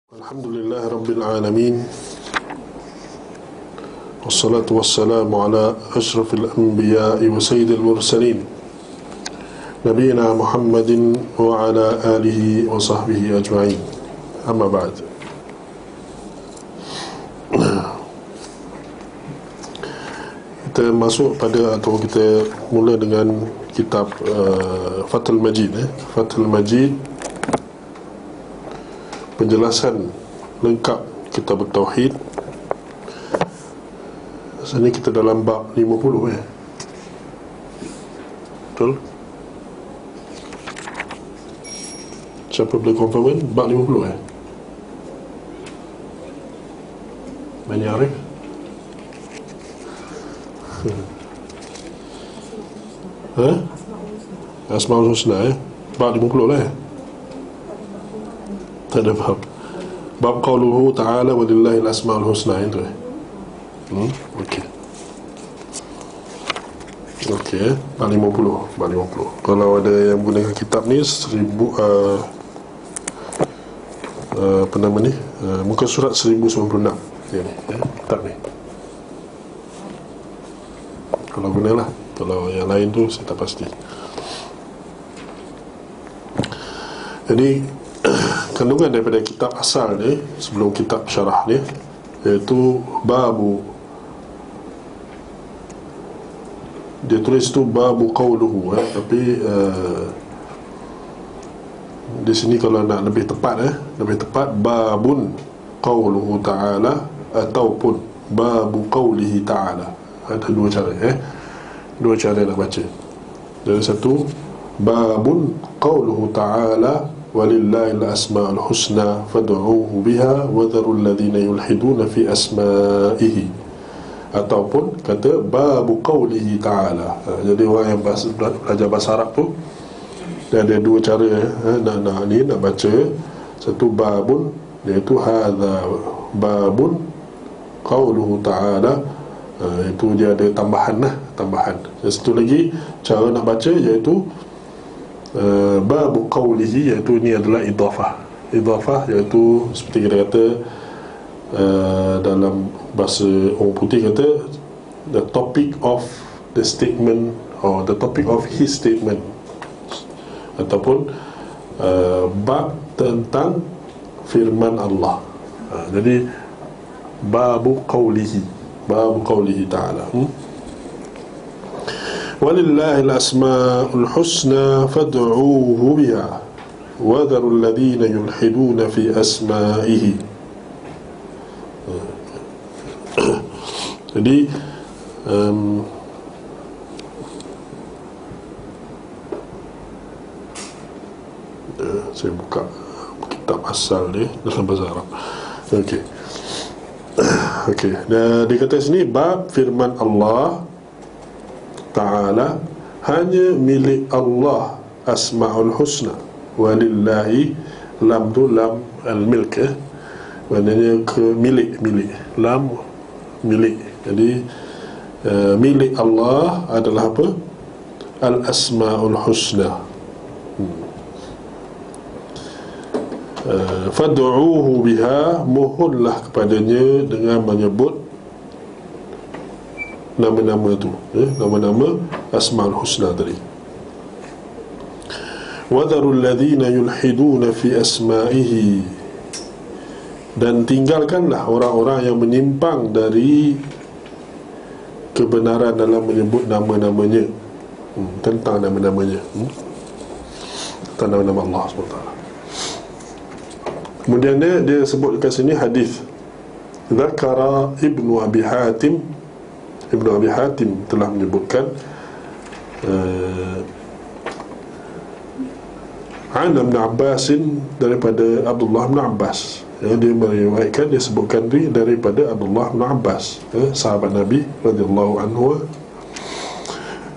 Alhamdulillah Rabbil Alamin. Wassalatu wassalamu ala ashrafil anbiya'i wa sayyidil mursalin Nabiina Muhammadin wa ala alihi wa sahbihi ajma'in. Amma ba'd. Kita masuk pada, atau kita mula dengan kitab Fathul Majid. Fathul Majid, penjelasan lengkap kitab Tauhid. Sekarang kita dalam bab 50 Betul? Siapa boleh confirm? Bab 50 Bani Arif? Asmaul Husna Bab 50 lah Tak ada bab. Bab qauluhu ta'ala walillahi al-asma'ul husna itu. Okey. Okey, bab 50. Bab 50. Kalau ada yang gunakan kitab ni 1000 apa nama ni? Muka surat 1096. Ni kitab ni. Kalau gunalah. Kalau yang lain tu saya tak pasti. Jadi kandungan daripada kitab asal ni, sebelum kitab syarah ni, iaitu babu, dia tulis tu babu qauluhu tapi di sini kalau nak lebih tepat babun qauluhu ta'ala ataupun babu qaulihi ta'ala. Ada dua cara dua cara nak baca. Jadi satu, babun qauluhu ta'ala walillahil asma'ul husna fad'uuhu biha wa dharul ladzina yulhiduna fi asma'ihi, ataupun kata babu qaulihi ta'ala. Jadi orang yang belajar bahasa Arab tu dia ada dua cara nak baca. Satu babun, iaitu hadza babun qauluhu ta'ala, itu dia ada tambahan. Dan satu lagi cara nak baca iaitu babu qawlihi, iaitu ini adalah idhafah, iaitu seperti kita kata dalam bahasa orang putih kata the topic of the statement, or the topic of his statement, ataupun bab tentang firman Allah. Jadi babu qawlihi ta'ala. Walillahil asma'ul husna fad'uuhu biha wa dharul ladzina yulhiduna fi asma'ihi. Jadi saya buka kitab asal dia dalam bahasa Arab. Okey. Dia kata sini bab firman Allah Ta'ala, hanya milik Allah asma'ul husna. Walillahi, lam tu lam al-milk, maknanya ke milik. Lam milik. Jadi milik Allah adalah apa? Al-asma'ul husna. Fad'uuhu biha, mohonlah kepadanya dengan menyebut nama-nama tu, nama-nama asma'ul husna tadi. Wa dharul ladzina yulhiduna fi asma'ihi, dan tinggalkanlah orang-orang yang menyimpang dari kebenaran dalam menyebut nama-namanya, tentang nama-namanya, tentang nama-nama Allah SWT. Kemudian dia sebut kat sini hadis, Zakara Ibnu Abi Hatim telah menyebutkan an Ibn Abbas, daripada Abdullah bin Abbas. Dia meriwayatkan, dia sebutkan daripada Abdullah bin Abbas, sahabat Nabi radhiyallahu anhu.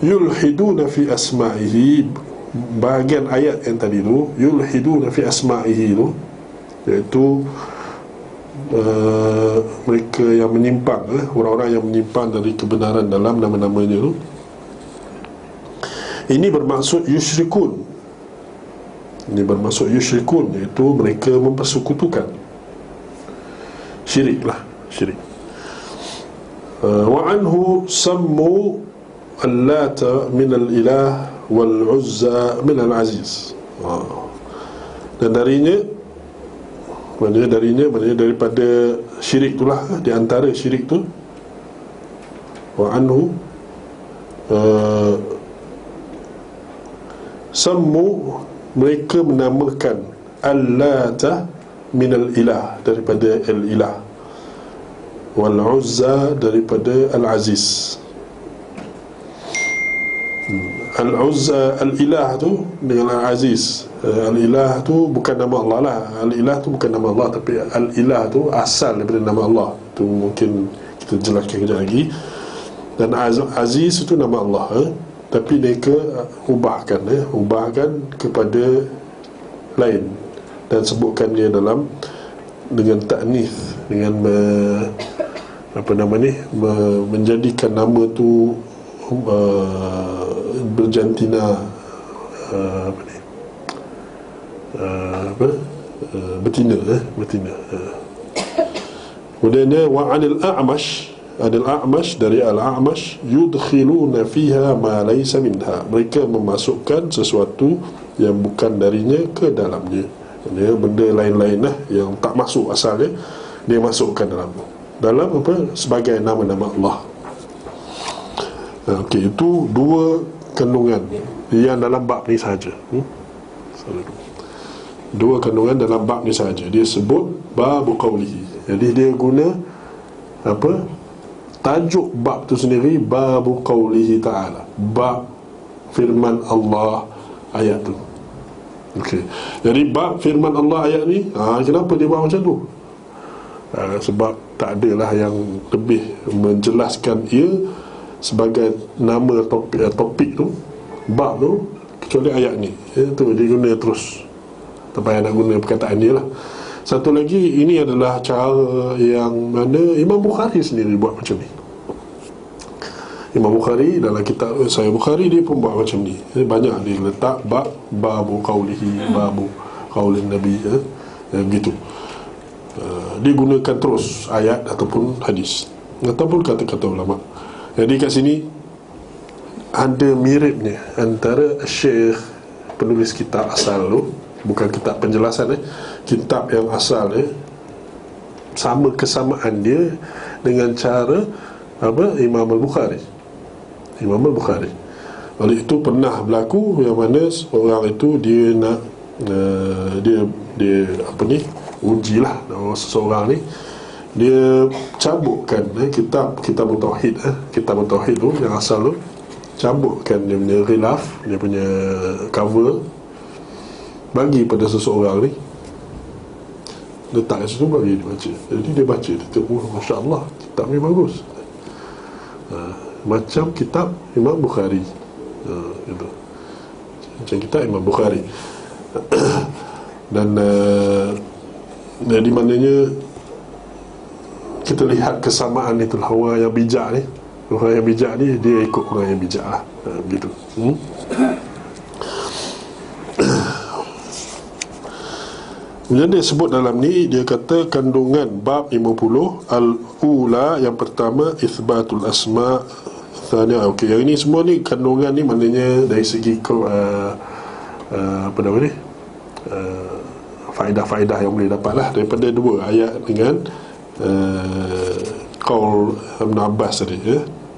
Yulhiduna fi asma'ihi, bahagian ayat yang tadi tu, yulhiduna fi asma'ihi tu, iaitu mereka yang menyimpang, orang-orang yang menyimpang dari kebenaran dalam nama-namanya tu. Ini bermaksud yusyrikun, iaitu mereka mempersekutukan syirik lah, syirik. Wa anhu sammu al-Lata min al-ilah wal-Uzza min al-Aziz. Dan darinya daripada syirik itulah, di antara syirik tu, wa anhu sammu, mereka menamakan al-Lata min al-ilah, daripada al-ilah, wal-Uzza daripada al-Aziz. Al-Uzza, al-ilah tu dengan al-Aziz. Al-ilah tu bukan nama Allah lah. Al-ilah tu bukan nama Allah, tapi al-ilah tu asal daripada nama Allah. Tu mungkin kita jelaskan kejap lagi. Dan Aziz itu nama Allah, tapi mereka ubahkan kepada lain dan sebutkan dia dalam dengan ta'nith, dengan menjadikan nama tu berjantina betina. Kemudian wa 'anil a'mash, dari al-A'mash, yudkhiluna fiha ma laysa minha, mereka memasukkan sesuatu yang bukan darinya ke dalamnya. Dia benda lain-lain lah yang tak masuk asalnya, dia masukkan dalam apa, sebagai nama-nama Allah. Okey, itu dua kandungan yang dalam bab ni saja. Dua kandungan dalam bab ni saja. Dia sebut bab qaulihi. Jadi dia guna apa, tajuk bab tu sendiri, bab qaulihi ta'ala, bab firman Allah ayat tu. Okey. Jadi bab firman Allah ayat ni, kenapa dia buat macam tu? Sebab tak adalah yang lebih menjelaskan ia sebagai nama topik tu, bab tu, kecuali ayat ni. Itu dia guna terus, tak payah nak guna perkataan dia lah. Satu lagi, ini adalah cara yang mana Imam Bukhari sendiri buat macam ni. Imam Bukhari dalam kitab Sahih Bukhari, dia pun buat macam ni. Banyak dia letak babu qaulihi, babu qaulin Nabi, begitu. Dia gunakan terus ayat ataupun hadis ataupun kata-kata ulama. Jadi kat sini ada miripnya antara Syekh penulis kitab asal tu, bukan kitab penjelasan, kitab yang asal, sama kesamaan dia dengan cara apa, Imam Al-Bukhari. Oleh itu pernah berlaku yang mana orang itu dia nak dia apa ni, ujilah seseorang ni, dia cabutkan kitab tauhid, kitab tauhid tu yang asal tu, cabutkan dia punya ghilaf, dia punya cover, bagi pada seseorang ni, letak kat situ, bagi dia baca. Jadi dia baca, dia tengok, masya-Allah, kitab ni bagus, macam kitab Imam Bukhari, gitu. Macam kitab Imam Bukhari. Dan jadi maknanya kita lihat kesamaan itulah. Orang yang bijak ni, dia ikut orang yang bijak lah, begitu. Kemudian dia sebut dalam ni, dia kata kandungan bab 50, al-ula, yang pertama, itsbatul asma', thaniya. Okey, yang ini semua ni kandungan ni maknanya dari segi apa nama ni, faedah-faedah yang boleh dapat lah daripada dua ayat dengan qaul Ibn Abbas tadi,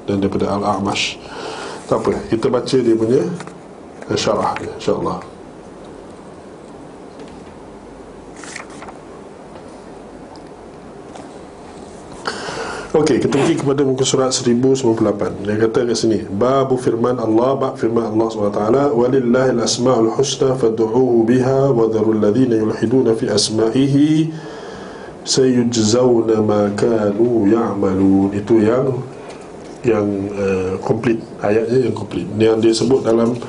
dan daripada Al-A'mash. Tak apa, kita baca dia punya syarah dia, insya-Allah. Okey, kita pergi kepada muka surat 1098. Dia kata kat sini, bab firman Allah, bab firman Allah SWT, walillahil asma'ul husna fad'uuhu biha wa dharul ladzina yulhiduna fi asma'ihi sayujzauna ma kanu ya'malun. Itu yang komplit, ayatnya yang komplit. Yang dia sebut dalam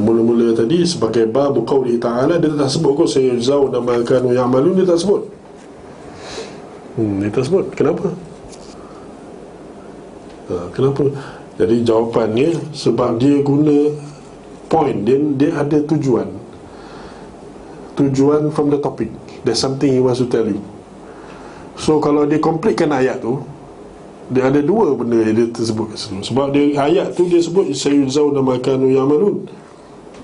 mula-mula tadi sebagai bab qauli ta'ala, dia tak sebut kot sayujzauna ma kanu ya'malun, dia tak sebut. Dia tak sebut. Kenapa? Kenapa? Jadi jawapannya, sebab dia guna point, dia ada tujuan from the topic. There's something he wants to tell you. So kalau dia komplitkan ayat tu, dia ada dua benda yang dia tersebut kat situ. Sebab dia ayat tu dia sebut sayuzawna ma kanu ya'malun.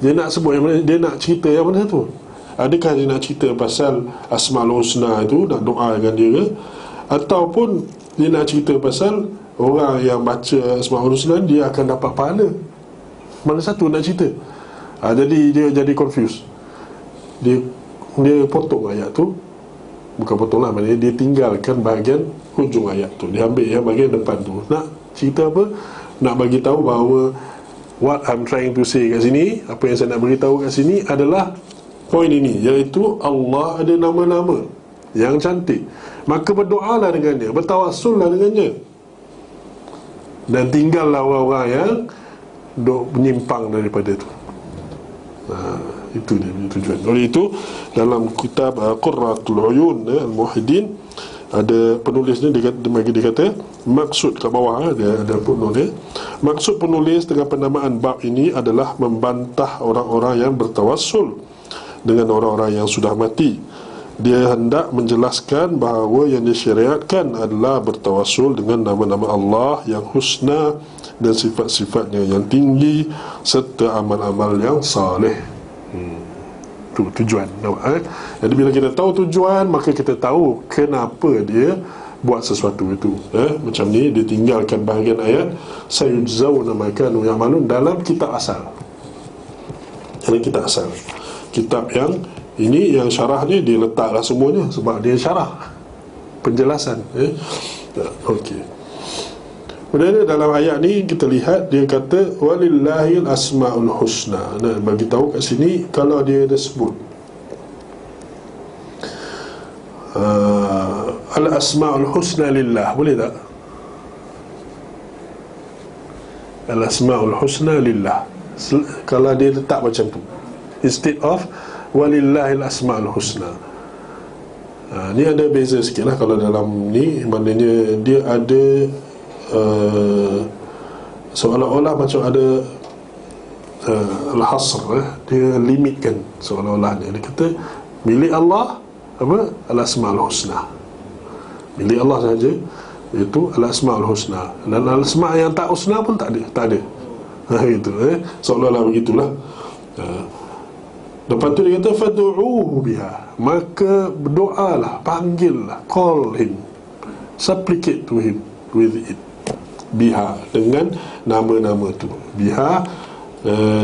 Dia nak sebut yang mana, dia nak cerita yang mana tu? Adakah dia nak cerita pasal Asmaul Husna itu, nak doa dengan dia ke? Ataupun dia nak cerita pasal orang yang baca Asmaul Husna dia akan dapat pahala? Mana satu nak cerita? Jadi dia jadi confused. Dia potong ayat tu. Bukan potong lah, maknanya dia tinggalkan bahagian hujung ayat tu. Dia ambil yang bahagian depan tu. Nak cerita apa? Nak bagi tahu bahawa what I'm trying to say kat sini, apa yang saya nak beritahu kat sini adalah poin ini, iaitu Allah ada nama-nama yang cantik. Maka berdoalah dengannya, bertawassullah dengannya, dan tinggallah orang-orang yang menyimpang daripada itu. Itu dia punya tujuan. Oleh itu dalam kitab Qurratul Uyun Al-Muhyiddin, ada penulisnya dia kata maksud kat bawah, dia ada footnote dia. Maksud penulis dengan penamaan bab ini adalah membantah orang-orang yang bertawassul dengan orang-orang yang sudah mati. Dia hendak menjelaskan bahawa yang disyariatkan adalah bertawassul dengan nama-nama Allah yang husna dan sifat-sifatnya yang tinggi serta amal-amal yang saleh. Tu tujuan. Jadi bila kita tahu tujuan, maka kita tahu kenapa dia buat sesuatu itu. Macam ni dia tinggalkan bahagian ayat sayujzauna ma kanu ya'malun dalam kitab asal. Dalam kitab asal. Kitab yang ini, yang syarah ni dia letaklah semuanya sebab dia syarah penjelasan. Okey. Kemudian dalam ayat ni kita lihat dia kata walillahil asmaul husna. Nah, bagi tahu kat sini kalau dia ada sebut al asmaul husna lillah, boleh tak? Al asmaul husna lillah, kalau dia letak macam tu instead of walillahil asmaul husna. Ni ada beza sikit lah. Kalau dalam ni maknanya dia ada seolah-olah macam ada al-hasr, dia limitkan seolah-olah dia kata milik Allah apa? Al-asmaul husna, milik Allah saja, iaitu al-asmaul husna, dan al-asma yang tak husna pun tak ada. Itu seolah-olah begitulah. Lepas tu dia kata fad'uuhu biha, maka berdoalah, panggillah, call him, supplicate to him with it, biha, dengan nama-nama tu. Biha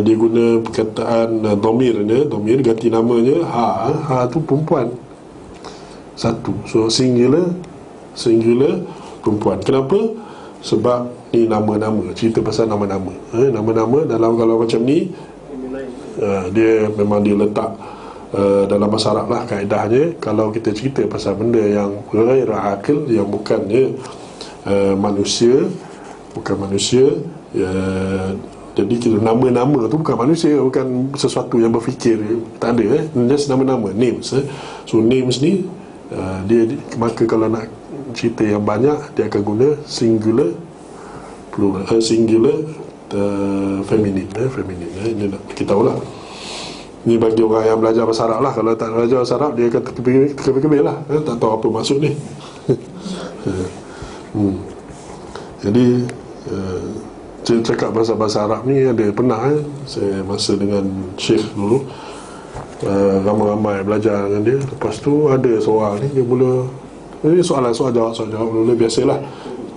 dia guna perkataan dhamir ganti namanya ha tu perempuan satu, so singular perempuan. Kenapa? Sebab ni nama-nama, cerita pasal nama-nama. Nama-nama dalam kalau macam ni dia memang dia letak dalam bahasa Arab lah kaedahnya. Kalau kita cerita pasal benda yang ghair aqil, yang bukannya manusia, jadi kita nama-nama tu bukan manusia, bukan sesuatu yang berfikir, tak ada, just nama-nama, names. So names ni dia maka kalau nak cerita yang banyak dia akan guna singular plural, singular feminine. Ini nak kita tahu lah. Ni bagi orang yang belajar bahasa Arab lah. Kalau tak belajar bahasa Arab, dia akan terkebir-kebir lah, tak tahu apa maksud ni. Jadi cakap bahasa Arab ni ada pernah saya masa dengan Syekh dulu, ramai-ramai belajar dengan dia. Lepas tu ada seorang ni, dia mula ini soal jawab mula biasalah.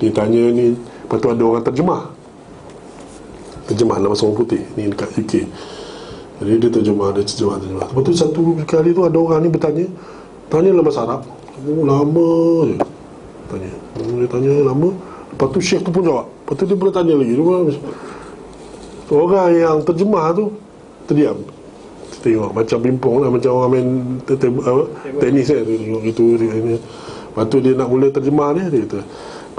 Dia tanya ni, lepas tu ada orang terjemah dalam bahasa orang putih ni dekat UK. Jadi dia terjemah. Lepas tu satu kali tu ada orang ni tanya dalam bahasa Arab, lama je dia tanya lama. Lepas tu Syekh tu pun jawab. Lepas tu dia pula tanya lagi. Orang yang terjemah tu terdiam, tengok macam pimpong lah, macam orang main tenis kan, tengok itu ini. Lepas tu dia nak mula terjemah ni, dia kata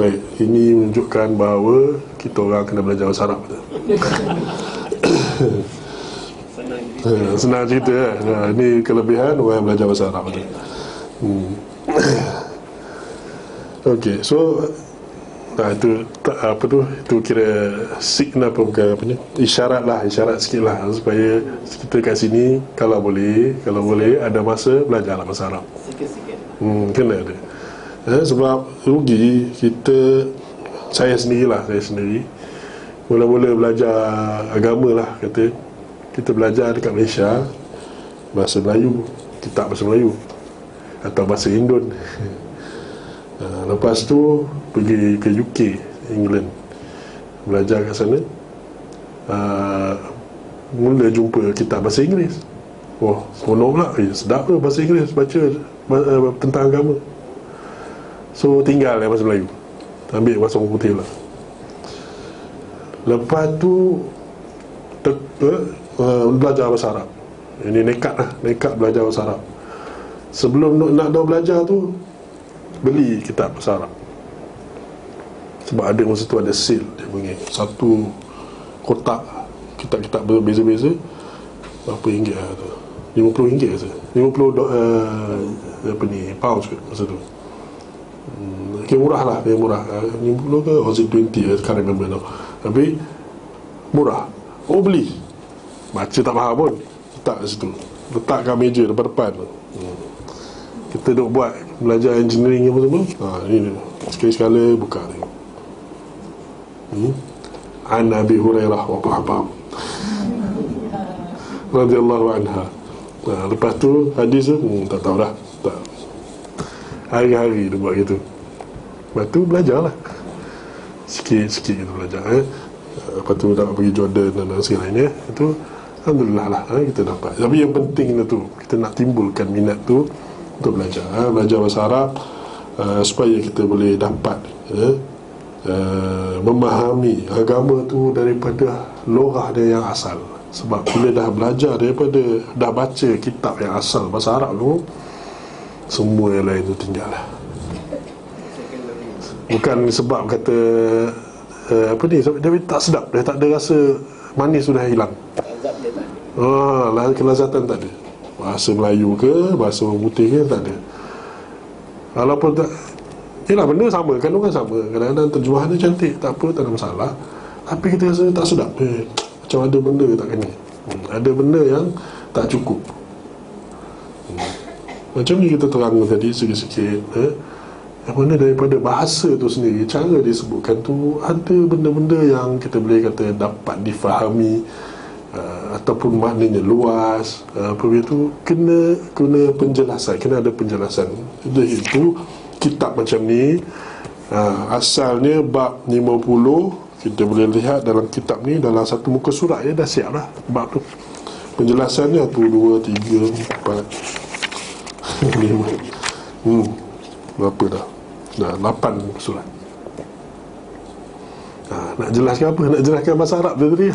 baik, ini menunjukkan bahawa kita orang kena belajar bahasa Arab. Senang cerita kan. Ini kelebihan orang yang belajar bahasa Arab. Okey, so itu apa tu, itu kira signal apa, bukan apa ni, isyarat sikit lah, supaya kita kat sini kalau boleh ada masa belajarlah bahasa Arab sikit-sikit. Kena ada. Sebab rugi kita. Saya sendiri mula-mula belajar agama lah, kata kita belajar dekat Malaysia bahasa Melayu, kitab bahasa Melayu atau bahasa Indon. Lepas tu pergi ke UK, England, belajar kat sana. Mula jumpa kitab bahasa Inggeris. Wah, seronok pula. Sedap ke bahasa Inggeris, baca tentang agama. So tinggal bahasa Melayu, ambil bahasa orang putih lah. Lepas tu belajar bahasa Arab. Ini nekat belajar bahasa Arab. Sebelum nak dah belajar tu, beli kitab bahasa Arab. Sebab ada masa tu ada sale, dia panggil satu kotak kitab-kitab berbeza-beza berapa ringgit lah tu, RM50 rasa, 50 apa ni, pounds ke masa tu. Murah lah, dia murah, 50 ke or 20, sekarang remember now. Tapi murah. Beli, baca tak faham pun, letak kat situ, letak kat meja depan-depan. Kita duk buat belajar engineering apa semua. Ni sekali-sekala buka tengok. An Abi Hurairah wa faham radhiyallahu anha. Lepas tu hadis tu tak tahu dah, tak. Hari-hari dia buat gitu. Lepas tu belajarlah sikit-sikit gitu belajar. Lepas tu dapat pergi Jordan dan segalanya. Itu alhamdulillah lah, kita dapat. Tapi yang penting tu, kita nak timbulkan minat tu untuk belajar, belajar bahasa Arab, supaya kita boleh dapat memahami agama tu daripada lorah dia yang asal. Sebab bila dah belajar daripada, dah baca kitab yang asal bahasa Arab tu, semua yang lain tu tinggal lah. Bukan sebab kata apa ni, sebab dia tak sedap, dia tak ada rasa manis, sudah hilang. Kelazatan tak ada. Bahasa Melayu ke, bahasa orang putih ke, tak ada. Walaupun tak, yelah, benda sama kan, orang sama. Kadang-kadang terjemahan dia cantik, tak apa, tak ada masalah. Tapi kita rasa tak sedap, macam ada benda tak kena, ada benda yang tak cukup. Macam ni kita terang tadi sikit-sikit, yang mana daripada bahasa tu sendiri, cara disebutkan tu, ada benda-benda yang kita boleh kata dapat difahami, ataupun maknanya luas. Apabila tu kena penjelasan, kena ada penjelasan. Itu kitab macam ni, asalnya bab 50. Kita boleh lihat dalam kitab ni, dalam satu muka surat dah siap lah bab tu. Penjelasannya 1, 2, 3, 4, 5, berapa dah? 8 muka surat. Nak jelaskan apa? Nak jelaskan bahasa Arab tu tadi.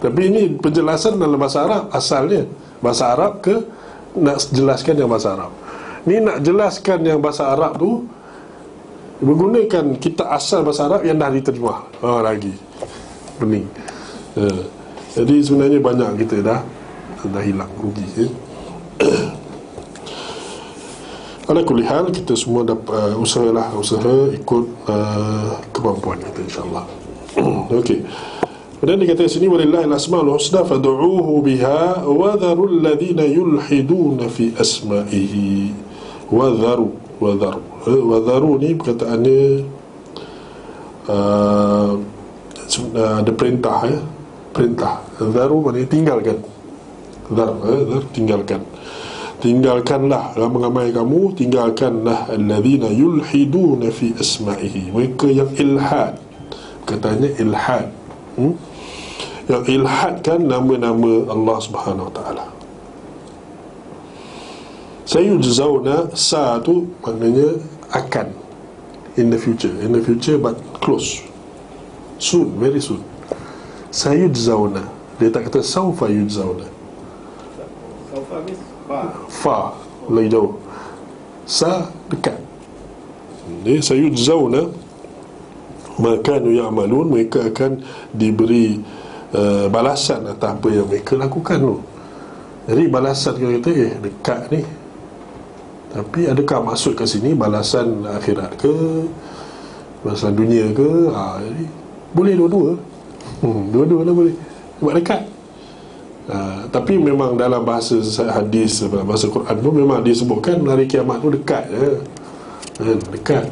Tapi ini penjelasan dalam bahasa Arab asalnya. Bahasa Arab ke nak jelaskan yang bahasa Arab. Ni nak jelaskan yang bahasa Arab tu menggunakan kitab asal bahasa Arab yang dah diterjemah lagi. Pening. Jadi sebenarnya banyak kita dah hilang, rugi. Ala kulli hal, kita semua dapat usaha ikut kemampuan kita, insyaAllah. Okey. Kemudian dikatakan sini, walillahi al-asmaul husna fad'uuhu biha wa dharul ladzina yulhiduna fi asma'ihi. Wa dharu ni perkataannya ada perintah, perintah. Dharu maknanya tinggalkan. Tinggalkanlah ramai-ramai kamu, tinggalkanlah alladzina yulhiduna fi asma'ihi, mereka yang ilhad. Katanya ilhad, yang ilhadkan nama-nama Allah Subhanahu Wa Taala. Sayujzauna, sa tu maknanya akan, in the future but close, soon, very soon. Sayujzauna, dia tak kata saufa yujzauna. Saufa means fa, lagi jauh. Sa dekat. Jadi sayujzauna maka ya'malun, mereka akan diberi balasan atas apa yang mereka lakukan tu. Jadi balasan kita kata dekat ni, tapi adakah maksud kat sini balasan akhirat ke, balasan dunia ke? Jadi boleh dua-dua. Dua-dua lah boleh, buat dekat. Tapi memang dalam bahasa hadis, bahasa Quran tu memang disebutkan hari kiamat tu dekat je. Dekat.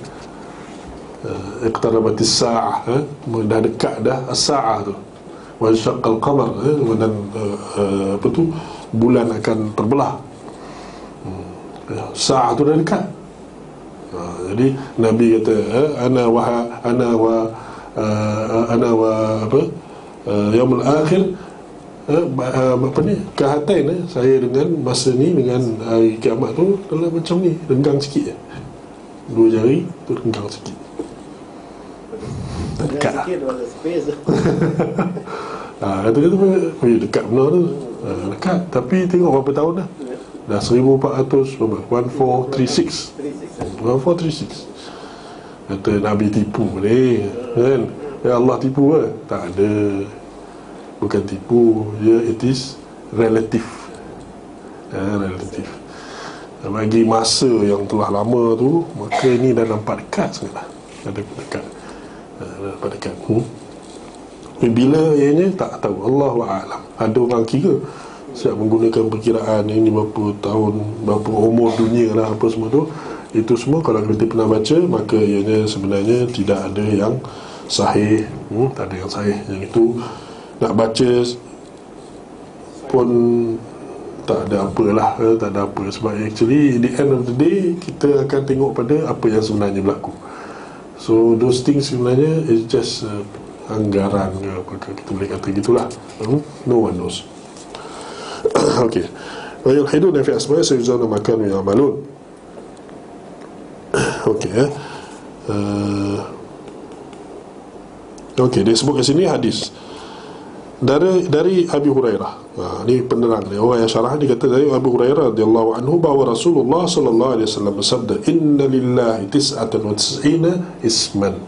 Iqtarabatis sa'ah, dah dekat dah as-sa'ah tu. Wa syaqqal qamar, dan apa tu, bulan akan terbelah. Sa'ah tu dah dekat. Jadi Nabi kata, ana wa apa, yaumul akhir, apa ni, kahatain, saya dengan masa ni, dengan hari kiamat tu adalah macam ni, renggang sikit je. Dua jari tu renggang sikit. Dekat. Kata-kata dekat benar tu. Dekat. Tapi tengok berapa tahun dah. Dah 1400 berapa? 1436. 1436. Kata Nabi tipu ni, kan? Ya Allah tipu ke? Tak ada. Bukan tipu, it is relatif. Relatif. Bagi masa yang telah lama tu, maka ini dah nampak dekat sangatlah. Dah dekat. Nampak dekat. Bila ianya tak tahu, Allahu a'lam. Ada orang kira siap menggunakan perkiraan ini berapa tahun, berapa umur dunia lah, apa semua tu. Itu semua kalau kita pernah baca, maka ianya sebenarnya tidak ada yang sahih. Tak ada yang sahih. Yang itu nak baca pun tak ada apalah, tak ada apa. Sebab actually the end of the day, kita akan tengok pada apa yang sebenarnya berlaku. So those things sebenarnya is just anggaran ke apa, kita boleh kata gitulah. No one knows. Okay. Wa yulhiduna fi asma'i sayuzuna ma kanu ya'malun. Okay. Okay, dia sebut kat sini hadis dari Abi Hurairah. Ni penerang dia, orang yang syarah ni kata dari Abu Hurairah radhiyallahu anhu bahawa Rasulullah sallallahu alaihi wasallam bersabda, inna lillahi tis'atan wa tis'ina isman.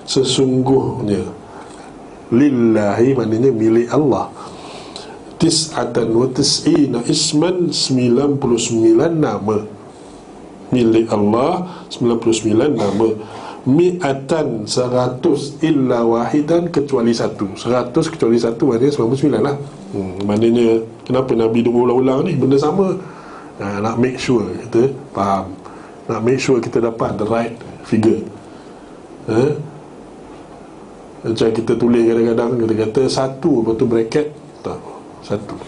Sesungguhnya, lillahi maknanya milik Allah, tis'atan wa tis'ina isman, 99 nama milik Allah, 99 nama. Mi'atan, 100, illa wahidan, kecuali satu. 100 kecuali satu, maknanya 99 lah. Maknanya kenapa Nabi ulang-ulang ni? Benda sama. Nak make sure kita faham, nak make sure kita dapat the right figure. Macam kita tulis kadang-kadang, kita kata satu, lepas tu bracket, tak, satu.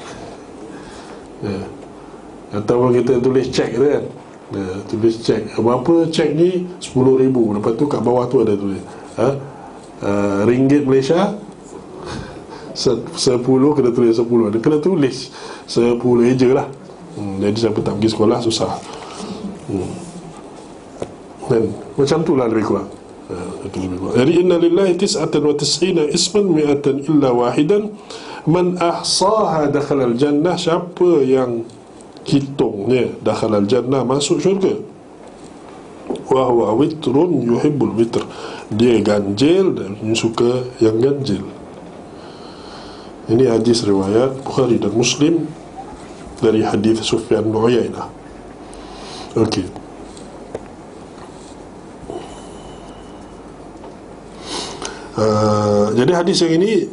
Atau kita tulis cek tu kan, tulis cek, berapa cek ni? 10,000. Lepas tu kat bawah tu ada tulis ringgit Malaysia 10, kena tulis 10. Dia kena tulis 10 je lah. Jadi siapa tak pergi sekolah susah. Dan macam tu lah lebih kurang. Jadi inna lillahi tis'atan wa tis'ina isman mi'atan illa wahidan man ahsaha dakhala al-jannah. Siapa yang hitungnya dakhala al-jannah, masuk syurga. Wa huwa witrun yuhibbul witr. Dia ganjil dan suka yang ganjil. Ini hadis riwayat Bukhari dan Muslim dari hadis Sufyan bin Uyainah. Okey. Jadi hadis yang ini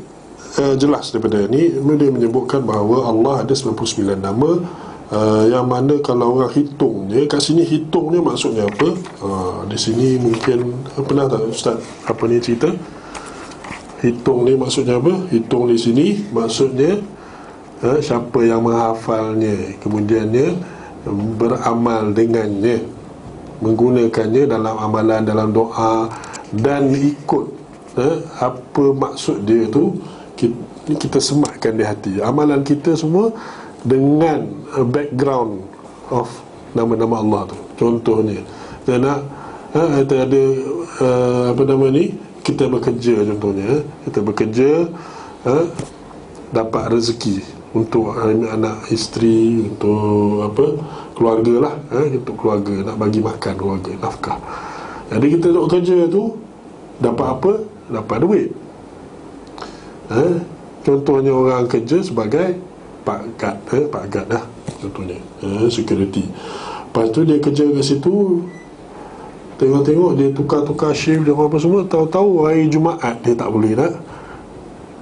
jelas daripada ini, dia menyebutkan bahawa Allah ada 99 nama, yang mana kalau orang hitungnya, kat sini hitungnya maksudnya apa? Di sini mungkin pernah tak Ustaz apa ni cerita? Hitung ni maksudnya apa? Hitung di sini maksudnya siapa yang menghafalnya, kemudiannya beramal dengannya, menggunakannya dalam amalan, dalam doa, dan ikut apa maksud dia tu, kita sematkan di hati. Amalan kita semua dengan background of nama-nama Allah tu. Contohnya kita nak kita ada apa nama ni, kita bekerja, contohnya kita bekerja, dapat rezeki untuk anak isteri, untuk apa, keluarga lah, untuk keluarga, nak bagi makan keluarga, nafkah. Jadi kita duduk kerja tu dapat apa? Dapat duit. Contohnya orang kerja sebagai Pak Gad lah, contohnya security. Lepas tu dia kerja kat situ, tengok-tengok dia tukar-tukar shift dia apa semua. Tahu-tahu hari Jumaat dia tak boleh nak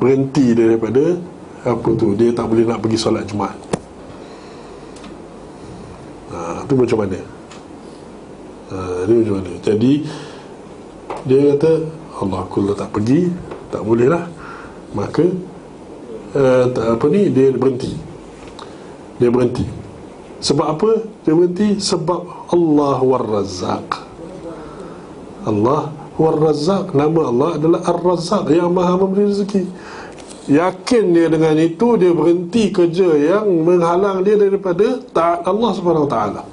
berhenti daripada apa tu, dia tak boleh nak pergi solat Jumaat. Tu macam mana? Dia macam mana? Jadi dia kata, Allah, aku tak pergi, tak boleh lah. Maka dia berhenti. Sebab apa dia berhenti? Sebab Allah War-Razzaq. Allah War-Razzaq, nama Allah adalah Ar-Razzaq, yang maha memberi rezeki. Yakin dia dengan itu, dia berhenti kerja yang menghalang dia daripada taat Allah Subhanahu Wa Taala.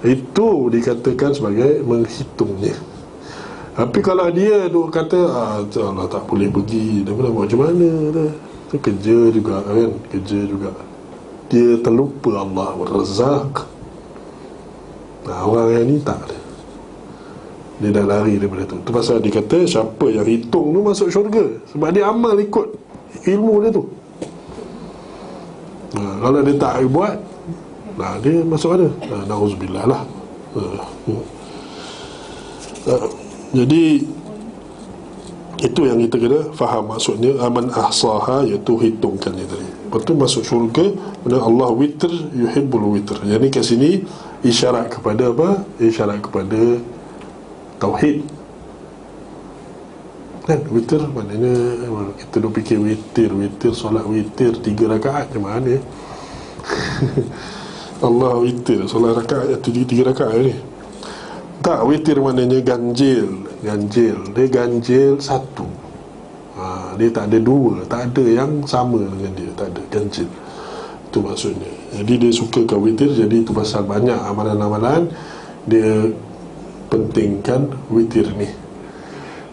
Itu dikatakan sebagai menghitungnya. Tapi kalau dia duk kata Allah tak boleh pergi, dia pun nak buat macam mana dah? Itu kerja juga kan, kerja juga. Dia terlupa Allah War-Razzaq. Orang yang ni tak ada, dia dah lari daripada tu. Itu pasal dia kata siapa yang hitung tu masuk syurga, sebab dia amal ikut ilmu dia tu. Kalau dia tak buat, dia masuk mana? Na'udzubillah lah. Jadi itu yang kita kena faham. Maksudnya aman ahsaha, iaitu hitungkannya tadi. Lepas tu masuk syurga. Benar, Allah witr yuhibbul witr. Jadi kat sini isyarat kepada apa? Isyarat kepada tauhid. Kan witir maknanya kita duk fikir witir, solat witir 3 rakaat macam mana? Allah witir solat rakaat 3 rakaat ni. Tak, witir maknanya ganjil. Dia ganjil satu. Dia tak ada dua, tak ada yang sama dengan dia, tak ada ganjil. Itu maksudnya. Jadi dia sukakan witir. Jadi itu pasal banyak amalan-amalan dia pentingkan witir ni.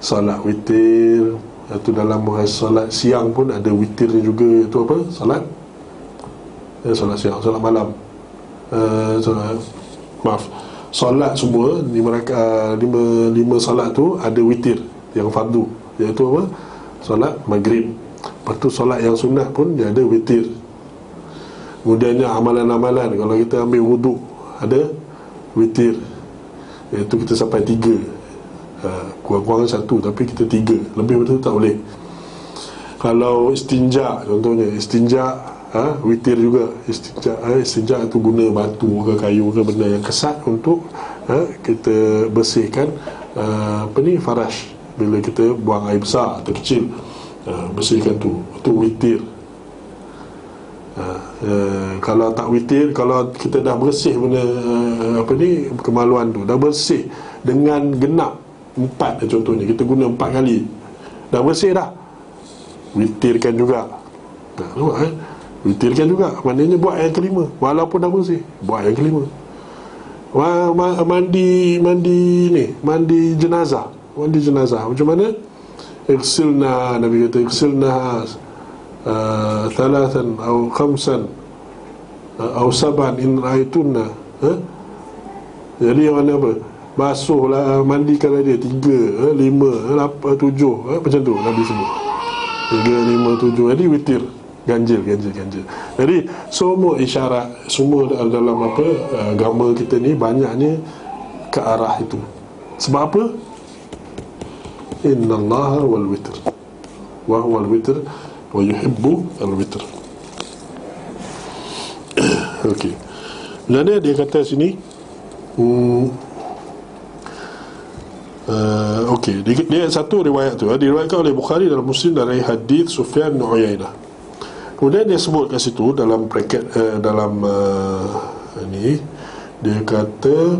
Solat witir, itu dalam solat siang pun ada witir juga, itu apa? Solat siang, solat malam. Solat semua 5 solat tu ada witir yang fardu, iaitu apa? Solat maghrib. Lepas tu solat yang sunat pun dia ada witir. Kemudiannya amalan-amalan, kalau kita ambil wuduk ada witir, iaitu kita sampai 3. Kurang-kurang 1, tapi kita 3. Lebih betul tak boleh. Kalau istinja, contohnya istinja, witir juga. Istinja itu guna batu ke kayu ke benda yang kesat untuk kita bersihkan farash. Bila kita buang air besar atau kecil, bersihkan tu. Itu witir. Kalau tak witir, kalau kita dah bersih benda kemaluan tu, dah bersih dengan genap 4 contohnya, kita guna 4 kali, dah bersih dah, witirkan juga. Witirkan juga, maknanya buat yang kelima. Walaupun dah bersih, buat yang kelima. Mandi jenazah. Macam mana? Iksilna, Nabi kata iksilna thalathan atau khamsan atau saban in ra'aitunna. Jadi yang mana apa? Basuhlah, mandikanlah dia 3, 5, 8, 7, macam tu Nabi sebut. 3, 5, 7. Jadi witir, ganjil. Jadi semua isyarat, semua dalam agama kita ni banyaknya ke arah itu. Sebab apa? Innallaha wal witr wa huwal witr wa yuhibbu al-witr. Okey. Dan dia kata sini okey, dia satu riwayat tu diriwayatkan oleh Bukhari dalam Muslim dari hadis Sufyan bin Uyainah. Kemudian dia sebut kat situ dalam bracket dalam ni dia kata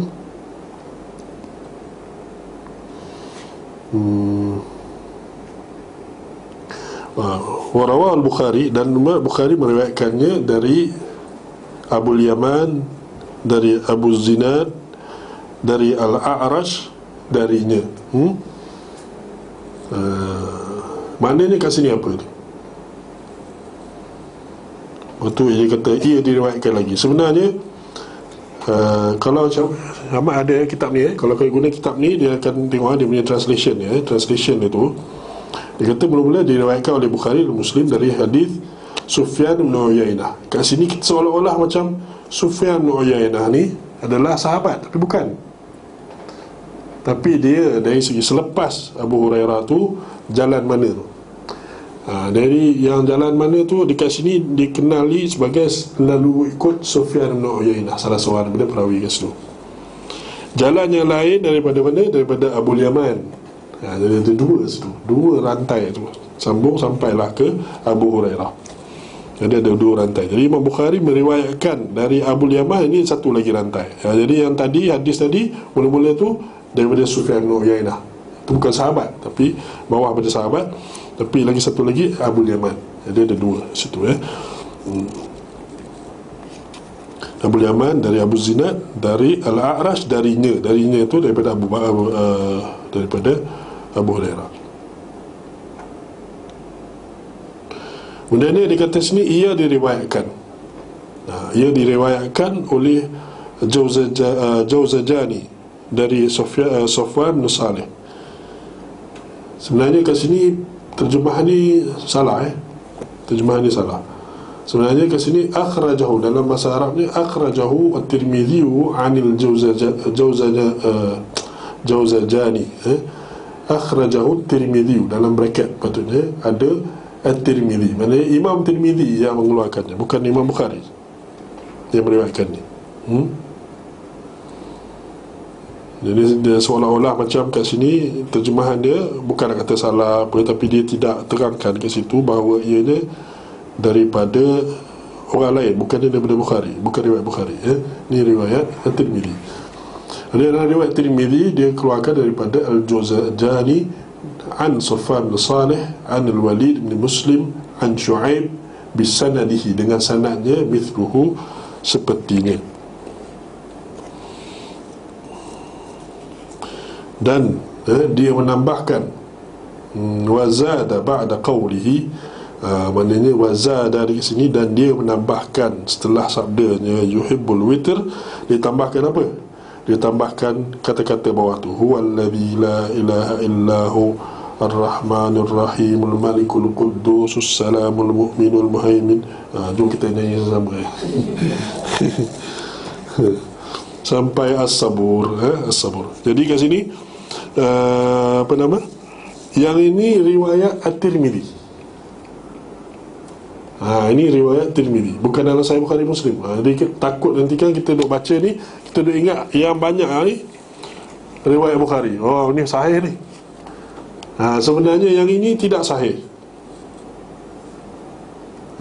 Warawah al-Bukhari, dan Bukhari meriwayatkannya dari Abu Yaman, dari Abu Zinad, dari Al-A'raj, darinya. Maknanya kat sini apa tu? Waktu dia kata ia diriwayatkan lagi. Sebenarnya kalau Ahmad ada kitab ni, kalau kau guna kitab ni, dia akan tengok dia punya translation dia tu. Dia kata mula-mula diriwayatkan oleh Bukhari dan Muslim dari hadis Sufyan bin Uyainah. Kat sini seolah-olah macam Sufyan bin Uyainah ni adalah sahabat, tapi bukan. Tapi dia dari segi selepas Abu Hurairah tu, jalan mana tu? Dari yang jalan mana tu dekat sini dikenali sebagai lalu ikut Sufyan bin Uyainah, salah seorang daripada perawi kat situ. Jalan yang lain daripada mana? Daripada Abu Yaman. Jadi ada dua situ, dua rantai tu sambung sampailah ke Abu Hurairah. Jadi ada dua rantai. Jadi Imam Bukhari meriwayatkan dari Abu Yaman, ini satu lagi rantai. Jadi yang tadi, hadis tadi mula-mula tu daripada Sufyan bin Uyainah. Itu bukan sahabat, tapi bawah pada sahabat. Tapi lagi satu lagi Abu Yaman. Jadi ada dua situ Abu Yaman dari Abu Zinad, dari Al-A'raj, darinya itu daripada daripada Abu Hurairah. Kemudian dia dikata sini ia diriwayatkan. Ia diriwayatkan oleh Jawzajani dari Safwan bin Salih. Sebenarnya kat sini terjemahan ni salah terjemahan ni salah. Sebenarnya kat sini akhrajahu, dalam bahasa Arab ni akhrajahu at-Tirmidzi 'anil Jawzajani. Akhrajahu at-Tirmidzi, dalam braket patutnya ada at-Tirmidzi. Maknanya Imam Tirmidzi yang mengeluarkannya, bukan Imam Bukhari yang meriwayatkan ni. Jadi dia seolah-olah macam kat sini terjemahan dia bukan nak kata salah apa, tapi dia tidak terangkan kat situ bahawa ianya daripada orang lain, bukan daripada Bukhari, bukan riwayat Bukhari. Ni riwayat At-Tirmidzi. Dalam riwayat Tirmidzi dia keluarkan daripada Al-Jawzajani an Safwan bin Salih an Al-Walid bin Muslim an Shu'aib bisanadihi, dengan sanadnya mithluhu, sepertinya. Dan dia menambahkan wazada ba'da qawlihi, maknanya wazada dari sini, dan dia menambahkan setelah sabdanya yuhibbul witr, dia tambahkan apa? Dia tambahkan kata-kata bawah tu, huwallazi la ilaha illahu ar-rahmanur rahimul malikul quddusus salamul mu'minul muhaimin. Jom kita nyanyi sama sampai as-sabur. As-sabur. Jadi kat sini apa nama? Yang ini riwayat At-Tirmidzi. Ini riwayat Tirmidzi, bukan dalam Sahih Bukhari Muslim. Jadi takut nanti kan kita duk baca ni, kita duk ingat yang banyak ni riwayat Bukhari. Oh, ni sahih ni. Sebenarnya yang ini tidak sahih.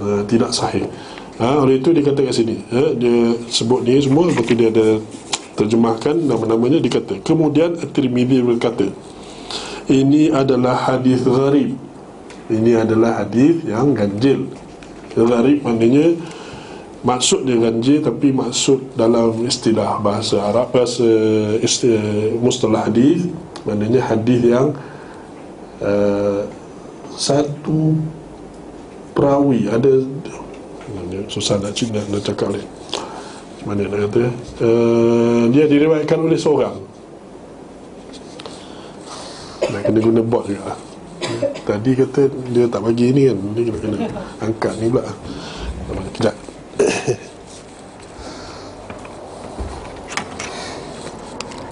Tidak sahih. Oleh itu dia kata kat sini, dia sebut ni semua, lepas tu dia ada terjemahkan nama-namanya, dikata. Kemudian At-Tirmidzi berkata, ini adalah hadis gharib. Ini adalah hadis yang ganjil. Gharib maknanya maksud dia ganjil, tapi maksud dalam istilah bahasa Arab, mustalah hadis, maknanya hadis yang satu perawi ada. Susah nak cakap ni. Mana nak kata, dia diriwayatkan oleh seorang. Nak kena guna bot juga. Tadi kata dia tak bagi ni kan, dia kena angkat ni pula. Kejap.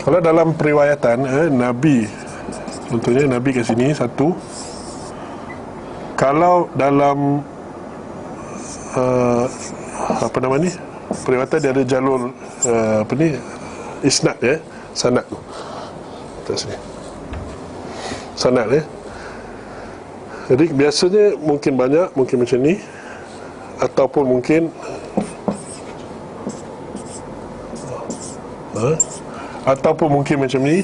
Kalau dalam periwayatan Nabi, contohnya Nabi kat sini satu. Kalau dalam apa nama ni, periwayatan dia ada jalur apa ni, isnad sanad tu. Atas ni sanad Jadi biasanya mungkin banyak, mungkin macam ni, ataupun mungkin ataupun mungkin macam ni.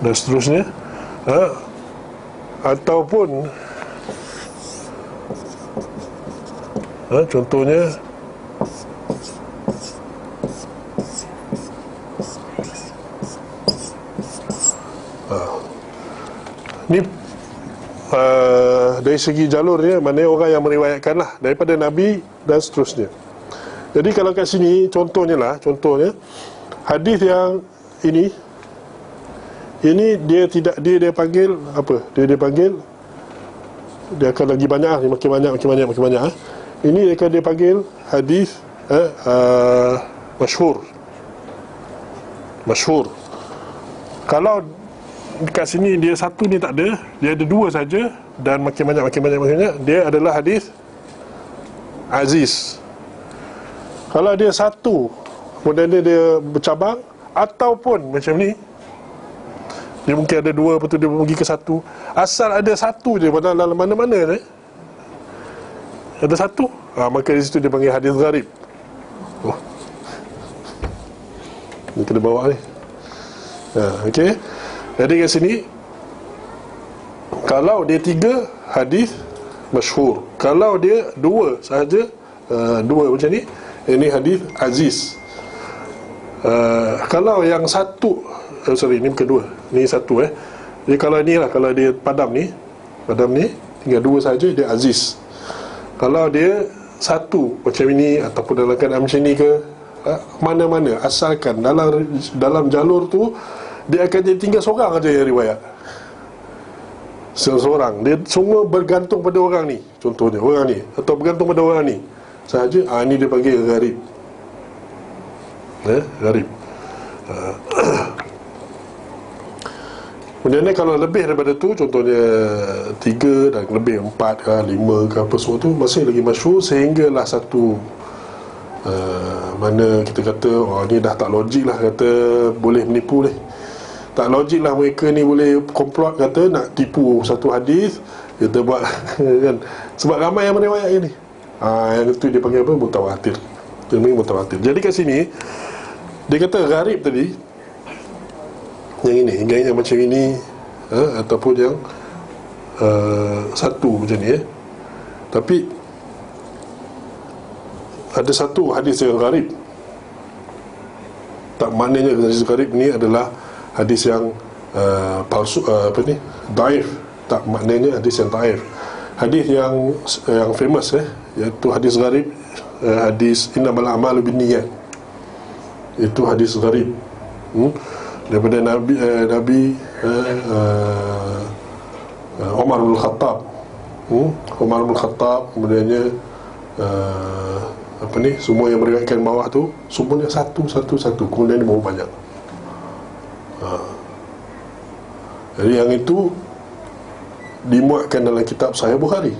Dan seterusnya. Ataupun contohnya ni dari segi jalurnya, maknanya orang yang meriwayatkan lah daripada Nabi dan seterusnya. Jadi kalau kat sini contohnya hadis yang ini dia tidak, dia panggil apa? Dia panggil, dia akan lagi banyak, makin banyak. Ini akan dia panggil hadis masyhur. Kalau dekat sini dia satu ni tak ada, dia ada dua saja, dan makin banyak dia adalah hadis aziz. Kalau dia satu kemudian dia bercabang, ataupun macam ni, dia mungkin ada dua, betul dia pergi ke satu. Asal ada satu je pada dalam mana-mana ni, ada satu, maka di situ dia panggil hadis gharib. Ni kena bawa ni. Okey. Jadi kat sini, kalau dia tiga, hadis masyhur. Kalau dia dua sahaja, dua macam ni, ini hadis aziz. Kalau yang satu, ini bukan dua, ni satu. Jadi kalau ni lah, kalau dia padam ni tinggal dua saja, dia aziz. Kalau dia satu macam ini, ataupun dalam keadaan macam ni ke, mana-mana, asalkan dalam jalur tu dia akan jadi tinggal seorang aja yang riwayat, seorang, dia semua bergantung pada orang ni, contohnya orang ni, atau bergantung pada orang ni sahaja, ini dia panggil gharib. Gharib. Kemudian kalau lebih daripada tu, contohnya 3 dan lebih, 4 ke 5 ke apa semua tu, masih lagi masyhur, sehinggalah satu mana kita kata, ni dah tak logik lah, kata boleh menipu ni, tak logik lah mereka ni boleh komplot, kata nak tipu satu hadis, kita buat kan, sebab ramai yang meriwayat ini. Yang itu dia panggil apa? Mutawatir. Dia panggil mutawatir. Jadi kat sini dia kata gharib tadi, yang ini, yang macam ini, ataupun yang satu macam ni, tapi ada satu hadis yang gharib, tak maknanya hadis gharib ni adalah hadis yang palsu, daif. Tak maknanya hadis yang daif. Hadis yang famous, iaitu hadis gharib, hadis innamal a'malu binniyat, itu hadis gharib, daripada Nabi Umar bin Khattab. Umar bin Khattab, kemudiannya semua yang meriwayatkan bawah tu semuanya satu, kemudian dia baru banyak. Jadi yang itu dimuatkan dalam kitab Sahih Bukhari,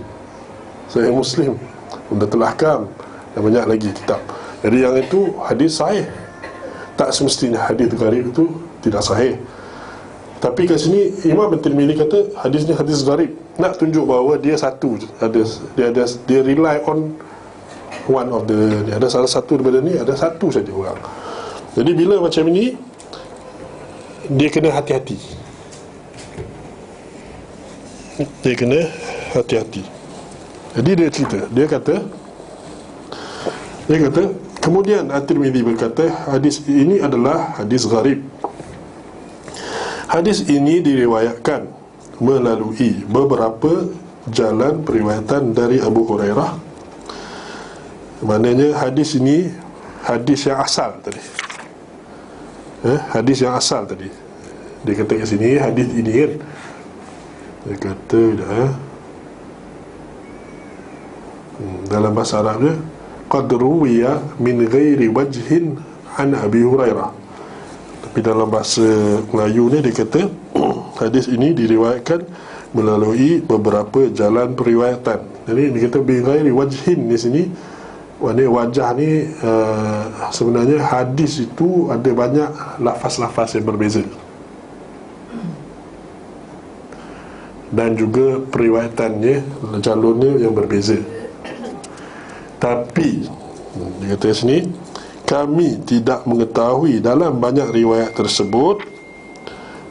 Sahih Muslim, Umdatul Ahkam, dan banyak lagi kitab. Jadi yang itu hadis sahih. Tak semestinya hadis gharib itu tidak sahih. Tapi kat sini Imam At-Tirmidzi kata hadisnya hadis gharib, nak tunjuk bahawa dia satu, dia rely on one of the, ada salah satu daripada ni, ada satu saja orang. Jadi bila macam ini, dia kena hati-hati. Jadi dia cerita, dia kata kemudian At-Tirmidzi berkata, hadis ini adalah hadis gharib. Hadis ini diriwayatkan melalui beberapa jalan periwayatan dari Abu Hurairah. Maknanya hadis ini hadis yang asal tadi. Hadis yang asal tadi. Dia kata kat sini hadis ini kan, dia kata dalam bahasa Arabnya, qad ruwiya min ghairi wajhin an Abi Hurairah. Tapi dalam bahasa Melayu ni dia kata hadis ini diriwayatkan melalui beberapa jalan periwayatan. Jadi dia kata bi ghairi wajhin di sini, wajah ni sebenarnya hadis itu ada banyak lafaz-lafaz yang berbeza, dan juga periwayatannya, jalurnya yang berbeza. Tapi dia kata sini, kami tidak mengetahui dalam banyak riwayat tersebut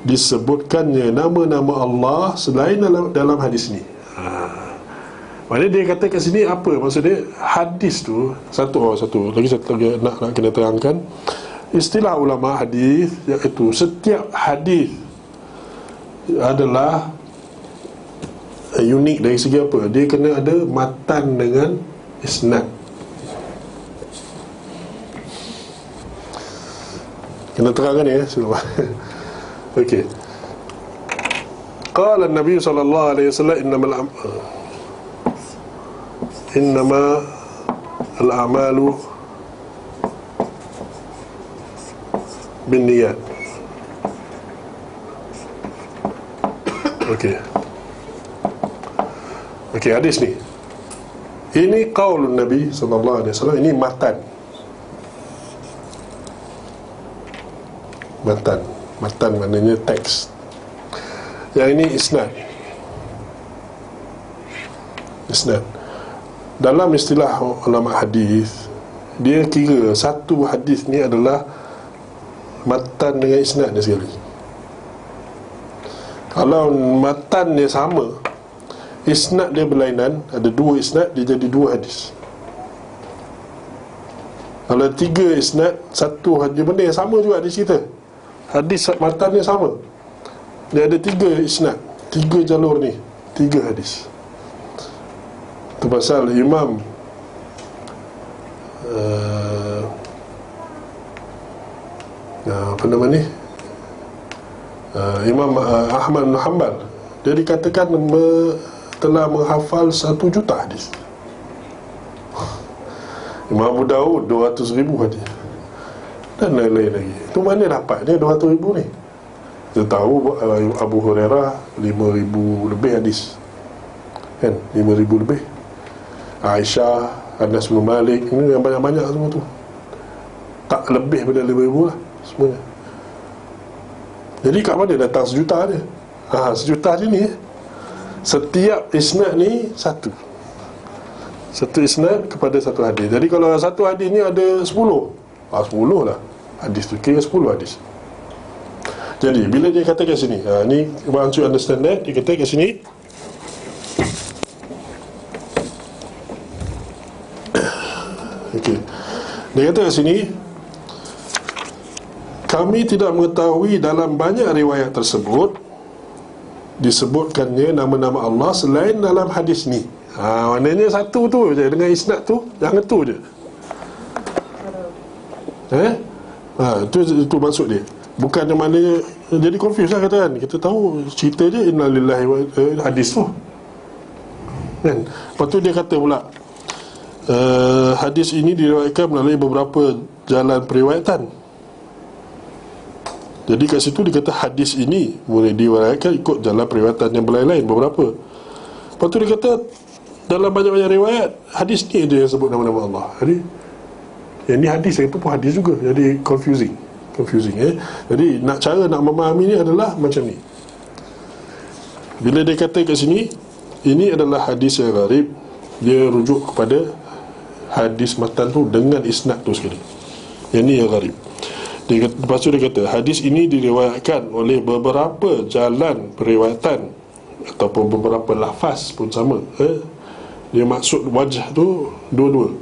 disebutkannya nama-nama Allah selain dalam hadis ni. Maknanya dia kata kat sini apa maksud dia? Hadis tu satu lagi nak kena terangkan. Istilah ulama hadis iaitu setiap hadis adalah unik dari segi apa? Dia kena ada matan dengan isnad. Kena terangkan ya semua. Okey. Qala an-nabi sallallahu alaihi wasallam innama al-a'malu binniyat. Okey. Okey, hadis ni. Ini qaulun Nabi sallallahu alaihi wasallam, ini matan. Matan maknanya teks. Yang ini isnad. Dalam istilah ulama hadis, dia kira satu hadis ni adalah matan dengan isnad dia sekali. Kalau matan dia sama, isnad dia berlainan, ada dua isnad, dia jadi dua hadis. Kalau tiga isnad, satu hadis, benda yang sama juga dia cerita. Hadis matan dia sama, dia ada tiga isnad, tiga jalur ni, tiga hadis. Itu pasal Imam apa nama ni, Imam Ahmad bin Hanbal, dia dikatakan telah menghafal 1 juta hadis. Imam Abu Daud 200,000 hadis, dan lain-lain lagi. Itu mana dapat dia 200,000 ni? Kita tahu Abu Hurairah 5,000 lebih hadis, kan? 5,000 lebih. Aisyah, Anas bin Malik, ini yang banyak-banyak semua tu. Tak lebih daripada 5,000 lah semuanya. Jadi kat mana datang 1 juta dia? 1 juta je ni. Setiap isnad ni satu isnad kepada satu hadis. Jadi kalau satu hadis ni ada 10, 10 lah hadis tu, kira 10 hadis. Jadi bila dia kata kat sini, ni once you understand that, dia kata kat sini, okay, dia kata kat sini, kami tidak mengetahui dalam banyak riwayat tersebut disebutkannya nama-nama Allah selain dalam hadis ni. Maknanya satu tu je, dengan isnad tu, yang itu je. Itu maksud dia. Bukan maknanya jadi confuse lah kata kan. Kita tahu cerita je innalillahi wa hadis tu, kan. Lepas tu dia kata pula, hadis ini diriwayatkan melalui beberapa jalan periwayatan. Jadi kat situ dia kata hadis ini boleh diriwayatkan ikut jalan periwayatan yang berlain-lain beberapa. Lepas tu dia kata dalam banyak-banyak riwayat hadis ni dia yang sebut nama-nama Allah. Jadi yang ni hadis, yang itu pun hadis juga. Jadi confusing. Jadi cara nak memahami ni adalah macam ni. Bila dia kata kat sini, ini adalah hadis yang gharib, dia rujuk kepada hadis matan tu dengan isnad tu sekali. Yang ni yang gharib. Lepas tu dia kata hadis ini diriwayatkan oleh beberapa jalan periwayatan ataupun beberapa lafaz pun sama. Dia maksud wajah tu dua-dua.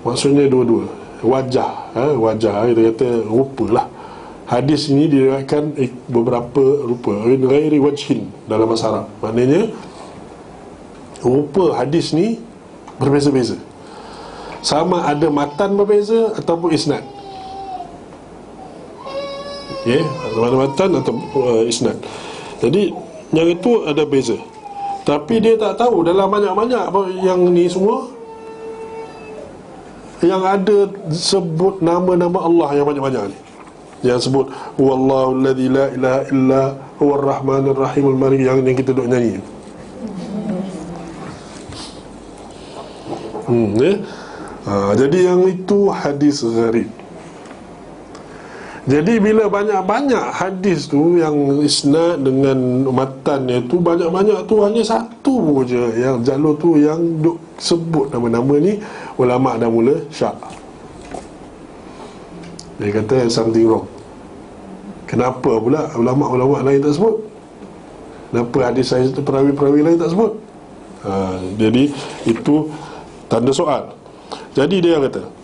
Maksudnya dua-dua. Wajah, kita kata rupa lah. Hadis ini diriwayatkan beberapa rupa, ghairi wajhin dalam bahasa Arab. Maknanya rupa hadis ni berbeza-beza. Sama ada matan berbeza ataupun isnad. Matan atau isnad. Jadi yang itu ada beza. Tapi dia tak tahu dalam banyak-banyak yang ni semua, yang ada sebut nama-nama Allah yang banyak-banyak ni, yang sebut wallahu alladzi la ilaha illa huwar rahmanir rahimul malik, yang kita duk nyanyi. Jadi yang itu hadis gharib. Jadi bila banyak-banyak hadis tu yang isnad dengan matannya tu banyak-banyak tu, hanya satu je yang jalur tu yang duk sebut nama-nama ni, ulama' dah mula syak. Dia kata something wrong. Kenapa pula ulama' lain tak sebut? Kenapa hadis saya tu perawi-perawi lain tak sebut? Jadi itu tanda soal. Jadi dia kata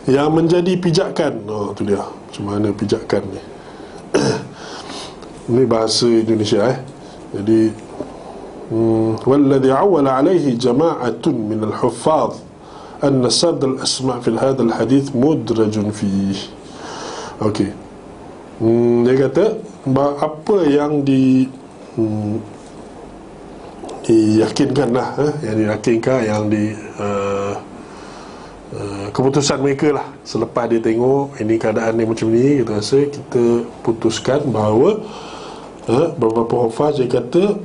yang menjadi pijakan, tu dia macam mana pijakan ni. Ini bahasa Indonesia Jadi walladhi awwala alaihi jama'atun min al-huffaz anna sad al-asma' fi hadha al-hadith mudrajun fihi. Okey. Dia kata apa yang diyakinkan lah, yang diyakinkan, yang keputusan mereka lah selepas dia tengok ini keadaan ni macam ni, kita rasa kita putuskan bahawa Beberapa hufaz dia kata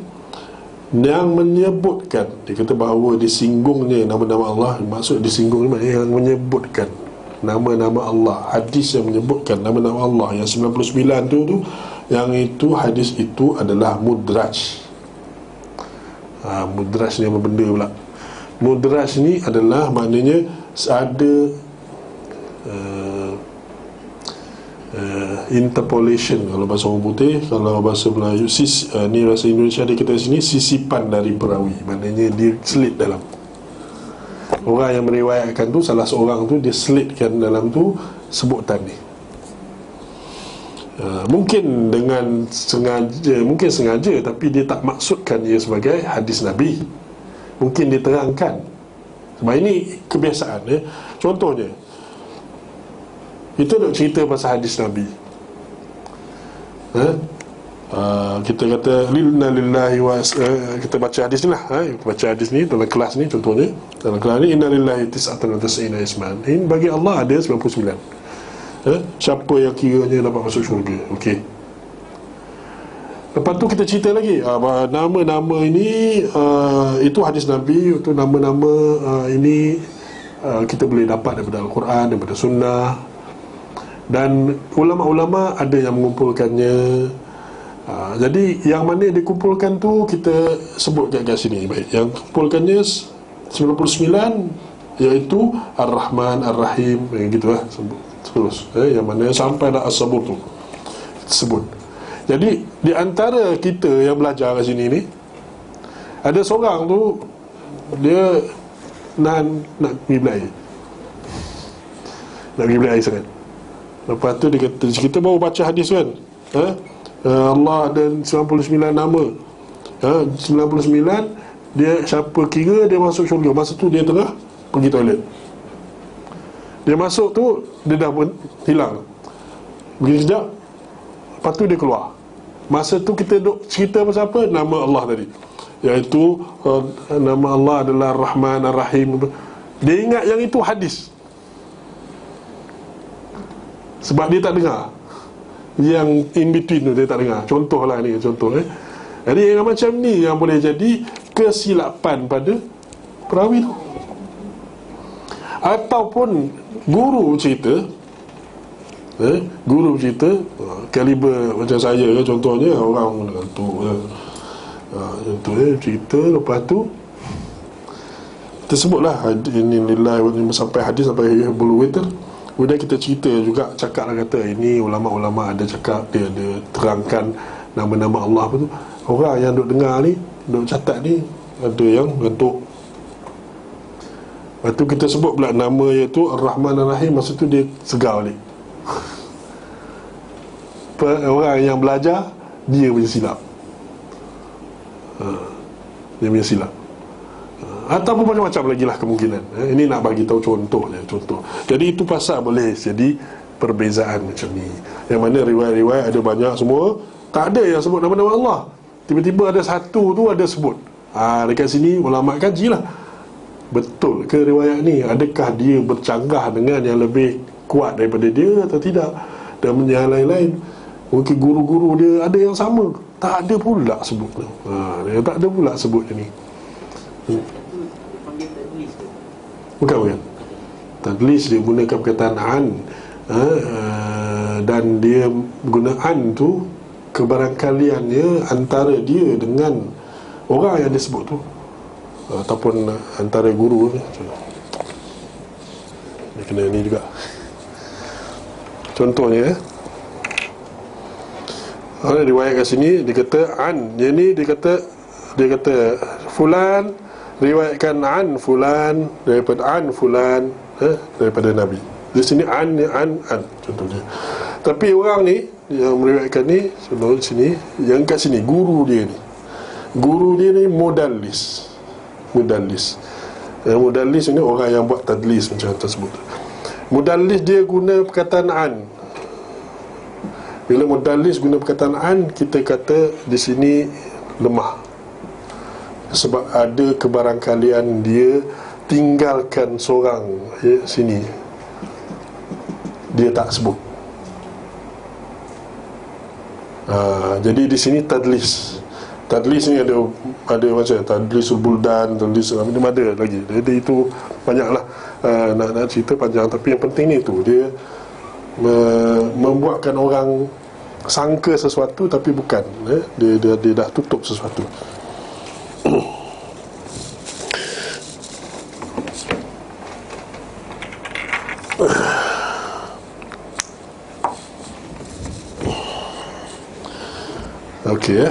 yang menyebutkan, dia kata bahawa disinggungnya nama-nama Allah, maksud disinggung ni yang menyebutkan nama-nama Allah, hadis yang menyebutkan nama-nama Allah yang 99 tu yang itu hadis itu adalah mudraj. Mudraj ni apa benda pula? Mudraj ni adalah maknanya ada interpolation kalau bahasa orang putih, kalau bahasa Melayu ni bahasa Indonesia dia kata sini sisipan dari perawi, maknanya dia selit dalam. Orang yang meriwayatkan tu, salah seorang tu dia selitkan dalam tu sebutan ni. Mungkin dengan sengaja, mungkin sengaja, tapi dia tak maksudkan ia sebagai hadis Nabi. Mungkin dia terangkan. Sebab ini kebiasaan Contohnya, kita nak cerita pasal hadis Nabi, kita kata inna lillahi wa kita baca hadis ni lah, kita baca hadis ni dalam kelas ni. Contohnya dalam kelas ni, inna lillahi tis'atan wa tis'ina isman, ini bagi Allah ada 99. Siapa yang kiranya dapat masuk syurga. Okey. Lepas tu kita cerita lagi, nama-nama ini itu hadis Nabi, itu nama-nama ini kita boleh dapat daripada Al-Quran, daripada Sunnah. Dan ulama-ulama ada yang mengumpulkannya. Jadi yang mana dikumpulkan tu kita sebut kat sini. Baik, yang kumpulkannya 99, iaitu Ar-Rahman, Ar-Rahim, gitu lah sebut terus, yang mana sampai dah As-Sabur tu sebut. Jadi di antara kita yang belajar kat sini ni, ada seorang tu dia nak pergi beli air, nak pergi beli air sangat. Lepas tu dia kata, kita baru baca hadis kan, Allah ada 99 nama, 99, dia siapa kira dia masuk syurga. Masa tu dia tengah pergi toilet, dia masuk tu dia dah hilang. Pergi sekejap, lepas tu dia keluar. Masa tu kita duk cerita pasal apa? Nama Allah tadi, iaitu nama Allah adalah Ar-Rahman, Ar-Rahim. Dia ingat yang itu hadis, sebab dia tak dengar yang in between tu, dia tak dengar. Contohlah ni, contoh Jadi yang macam ni yang boleh jadi kesilapan pada perawi tu. Ataupun guru cerita, guru cerita kaliber macam saya ke, contohnya orang mengantuk contohnya cerita, lepas tu tersebutlah ini lillahi sampai hadis sampai bulu witr. Kemudian kita cerita juga, cakap lah, kata ini ulama-ulama ada cakap, dia ada terangkan nama-nama Allah apa tu. Orang yang duk dengar ni, duk catat ni, ada yang mengantuk. Lepas tu kita sebut pula nama iaitu Ar-Rahman Ar-Rahim, masa tu dia segar balik. Orang yang belajar, dia punya silap, dia punya silap. Ataupun macam-macam lagi lah kemungkinan. Ini nak bagi tahu contoh. Jadi itu pasal boleh jadi perbezaan macam ni, yang mana riwayat-riwayat ada banyak, semua tak ada yang sebut nama-nama Allah. Tiba-tiba ada satu tu ada sebut. Dekat sini ulama kajilah, betul ke riwayat ni, adakah dia bercanggah dengan yang lebih kuat daripada dia atau tidak. Dan yang lain-lain, mungkin guru-guru dia ada yang sama, tak ada pula sebut. Dia tak ada pula sebut ni. Bukan. Tadlis dia gunakan perkataan an, dan dia guna an tu kebarangkaliannya antara dia dengan orang yang disebut tu, ataupun antara guru ni. Dia kena ni juga. Contohnya ada riwayat kat sini, dia kata an, yang ni dia kata fulan riwayatkan an fulan daripada an fulan, daripada Nabi. Di sini an contohnya. Tapi orang ni yang meriwayatkan ni, contoh sini, yang kat sini guru dia ni mudallis. Mudallis ni orang yang buat tadlis macam tersebut. Mudallis dia guna perkataan an. Bila mudallis guna perkataan an, kita kata di sini lemah, sebab ada kebarangkalian dia tinggalkan seorang sini, dia tak sebut. Jadi di sini tadlis ni ada macam tadlisul buldan, tadlis ni ada lagi. Jadi itu banyaklah, nak cerita panjang, tapi yang penting ni tu dia membuatkan orang sangka sesuatu tapi bukan, dia dah tutup sesuatu. Okey,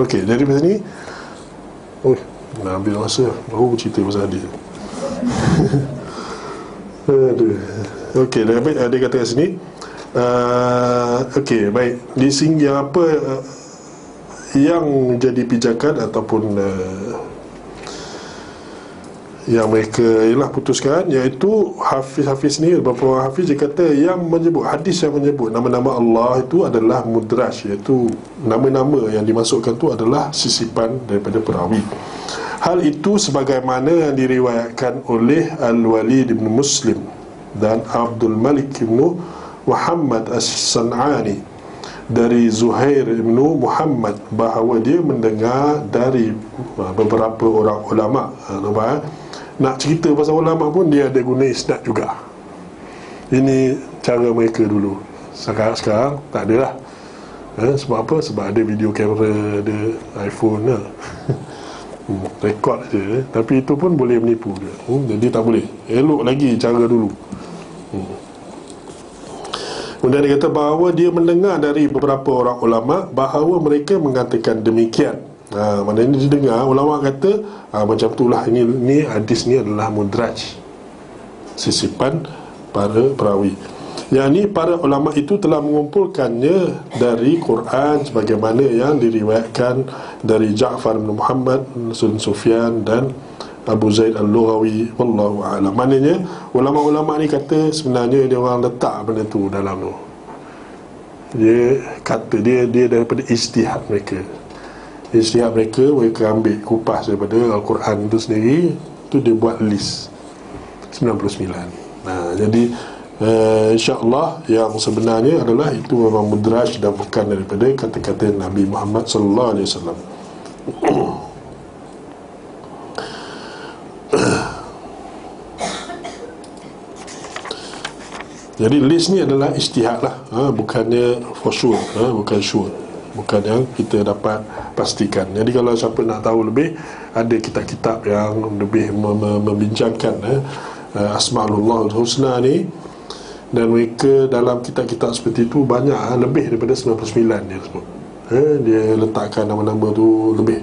okey, jadi pasal ni nak ambil masa baru cerita pasal dia. Aduh. Okey, dia kata kat sini, okey, baik. Di sini yang apa yang jadi pijakan ataupun yang mereka ialah putuskan, iaitu Hafiz ni, beberapa orang Hafiz dia kata yang menyebut hadis yang menyebut nama-nama Allah itu adalah mudraj, iaitu nama-nama yang dimasukkan tu adalah sisipan daripada perawi. Hal itu sebagaimana yang diriwayatkan oleh Al-Walid bin Muslim dan Abdul Malik bin Muhammad As-San'ani dari Zuhair bin Muhammad bahawa dia mendengar dari beberapa orang ulama. Nampak? Nak cerita pasal ulama pun dia ada guna isnad juga. Ini cara mereka dulu. Sekarang tak ada lah. Sebab apa? Sebab ada video kamera, ada iPhone lah. Rekod je. Tapi itu pun boleh menipu dia. Jadi tak boleh. Elok lagi cara dulu. Kemudian dia kata bahawa dia mendengar dari beberapa orang ulama bahawa mereka mengatakan demikian. Maknanya dia dengar ulama kata macam itulah, ini hadis ni adalah mudraj, sisipan para perawi. Yang ni para ulama itu telah mengumpulkannya dari Quran sebagaimana yang diriwayatkan dari Ja'far bin Muhammad, Sufyan dan Abu Zaid Al-Lughawi, wallahu a'lam. Maknanya ulama-ulama ni kata sebenarnya dia orang letak benda tu dalam tu. Dia kata dia daripada ijtihad mereka. Ijtihad mereka ambil kupas daripada Al-Quran itu sendiri, tu dia buat list 99. Jadi insya-Allah yang sebenarnya adalah itu memang mudraj dan bukan daripada kata-kata Nabi Muhammad sallallahu alaihi wasallam. Jadi list ni adalah ijtihad lah, bukannya for sure, bukan sure, bukan yang kita dapat pastikan. Jadi kalau siapa nak tahu lebih, ada kitab-kitab yang lebih membincangkan Asma'ul Husna ni, dan mereka dalam kitab-kitab seperti itu banyak, lebih daripada 99 dia sebut. Dia letakkan nama-nama tu lebih.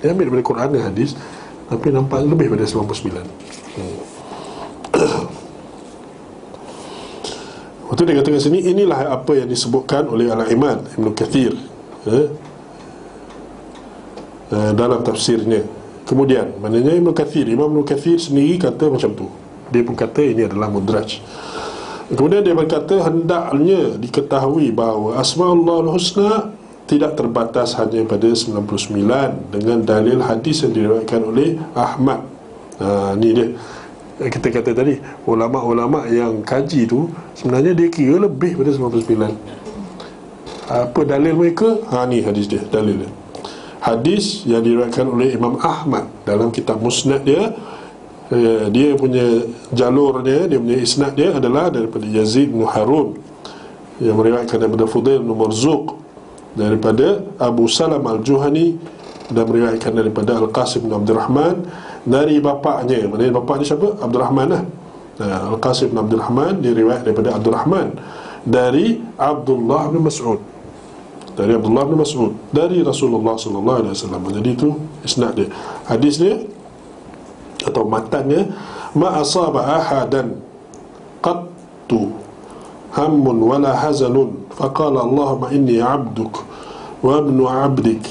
Dia ambil daripada Quran dan hadis, tapi nampak lebih daripada 99. Waktu dia katakan sini, inilah apa yang disebutkan oleh Al-Imam Ibn Kathir dalam tafsirnya. Kemudian maknanya Imam Ibn Kathir sendiri kata macam tu. Dia pun kata ini adalah mudraj. Kemudian dia berkata hendaknya diketahui bahawa Asma'ul Husna tidak terbatas hanya pada 99 dengan dalil hadis yang diriwayatkan oleh Ahmad. Ni dia kita kata tadi, ulama-ulama yang kaji tu sebenarnya dia kira lebih pada 99. Apa dalil mereka? Ni hadis dia, dalil dia. Hadis yang diriwayatkan oleh Imam Ahmad dalam kitab Musnad dia, dia punya jalurnya, dia punya isnad dia adalah daripada Yazid bin Harun yang meriwayatkan daripada Fudail bin Marzuq, daripada Abu Salam Al-Juhani, dan meriwayatkan daripada Al-Qasim bin Abdul Rahman dari bapaknya. Maksudnya bapaknya siapa? Abdul Rahman lah. Al-Qasim bin Abdul Rahman, dia riwayat daripada Abdul Rahman dari Abdullah bin Mas'ud, dari Abdullah bin Mas'ud dari Rasulullah sallallahu alaihi wasallam. Jadi itu isnad dia. Hadis dia atau matannya, ma asaba ahadan qattu hammun wala hazanun faqala Allahumma inni 'abduk wa ibnu 'abdik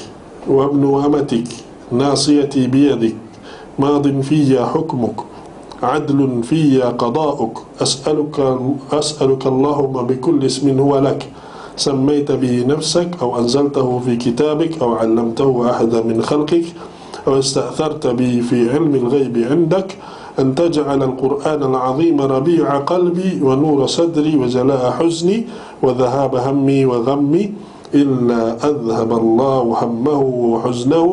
wa ibnu amatik nasiyati biyadik madin fiyya hukmuk adlun fiyya qada'uk as'aluka Allahumma bikulli ismin huwa lak sammaita bihi nafsak aw anzaltahu fi kitabik aw 'allamtahu ahadan min khalqik أو استأثرت به في علم الغيب عندك أن تجعل القرآن العظيم ربيع قلبي ونور صدري وجلاء حزني وذهاب همي وغمي إلا أذهب الله همه وحزنه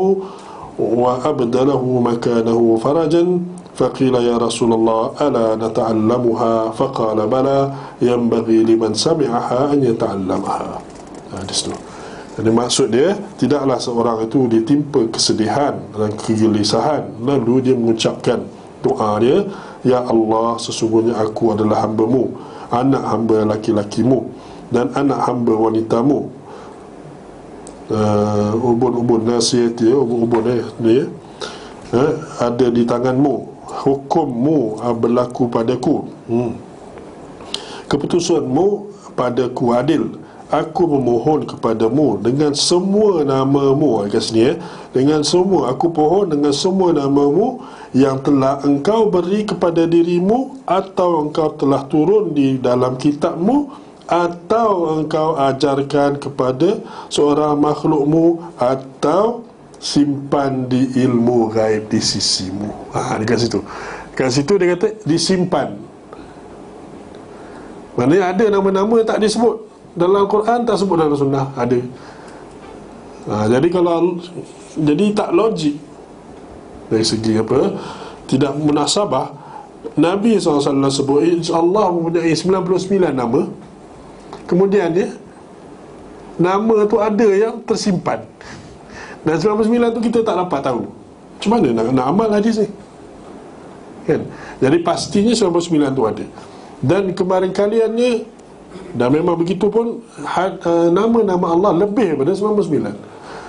وأبدله مكانه فرجا. فقيل يا رسول الله ألا نتعلمها؟ فقال بلى ينبغي لمن سمعها أن يتعلمها. Hadis tu. Jadi maksud dia, tidaklah seorang itu ditimpa kesedihan dan kegelisahan lalu dia mengucapkan doa dia, ya Allah, sesungguhnya aku adalah hamba-Mu, anak hamba laki-lakimu dan anak hamba wanitamu. Ubun-ubun nasihati, ubun-ubun dia ada di tanganmu, hukummu berlaku padaku, keputusanmu padaku adil. Aku memohon kepadamu dengan semua nama-Mu, kat sini dengan semua, aku pohon dengan semua nama-Mu yang telah Engkau beri kepada dirimu, atau Engkau telah turun di dalam kitab-Mu, atau Engkau ajarkan kepada seorang makhluk-Mu, atau simpan di ilmu gaib di sisi-Mu. Dekat situ. Kat situ dia kata disimpan. Maknanya ada nama-nama tak disebut dalam Quran, tak sebut dalam sunnah, ada. Jadi tak logik dari segi apa, tidak munasabah. Nabi SAW sebut Allah mempunyai 99 nama, kemudian nama tu ada yang tersimpan, dan 99 tu kita tak dapat tahu. Macam mana nak amal hadis ni, kan? Jadi pastinya 99 tu ada. Dan kemarin kaliannya, dan memang begitu pun, nama-nama Allah lebih daripada 99.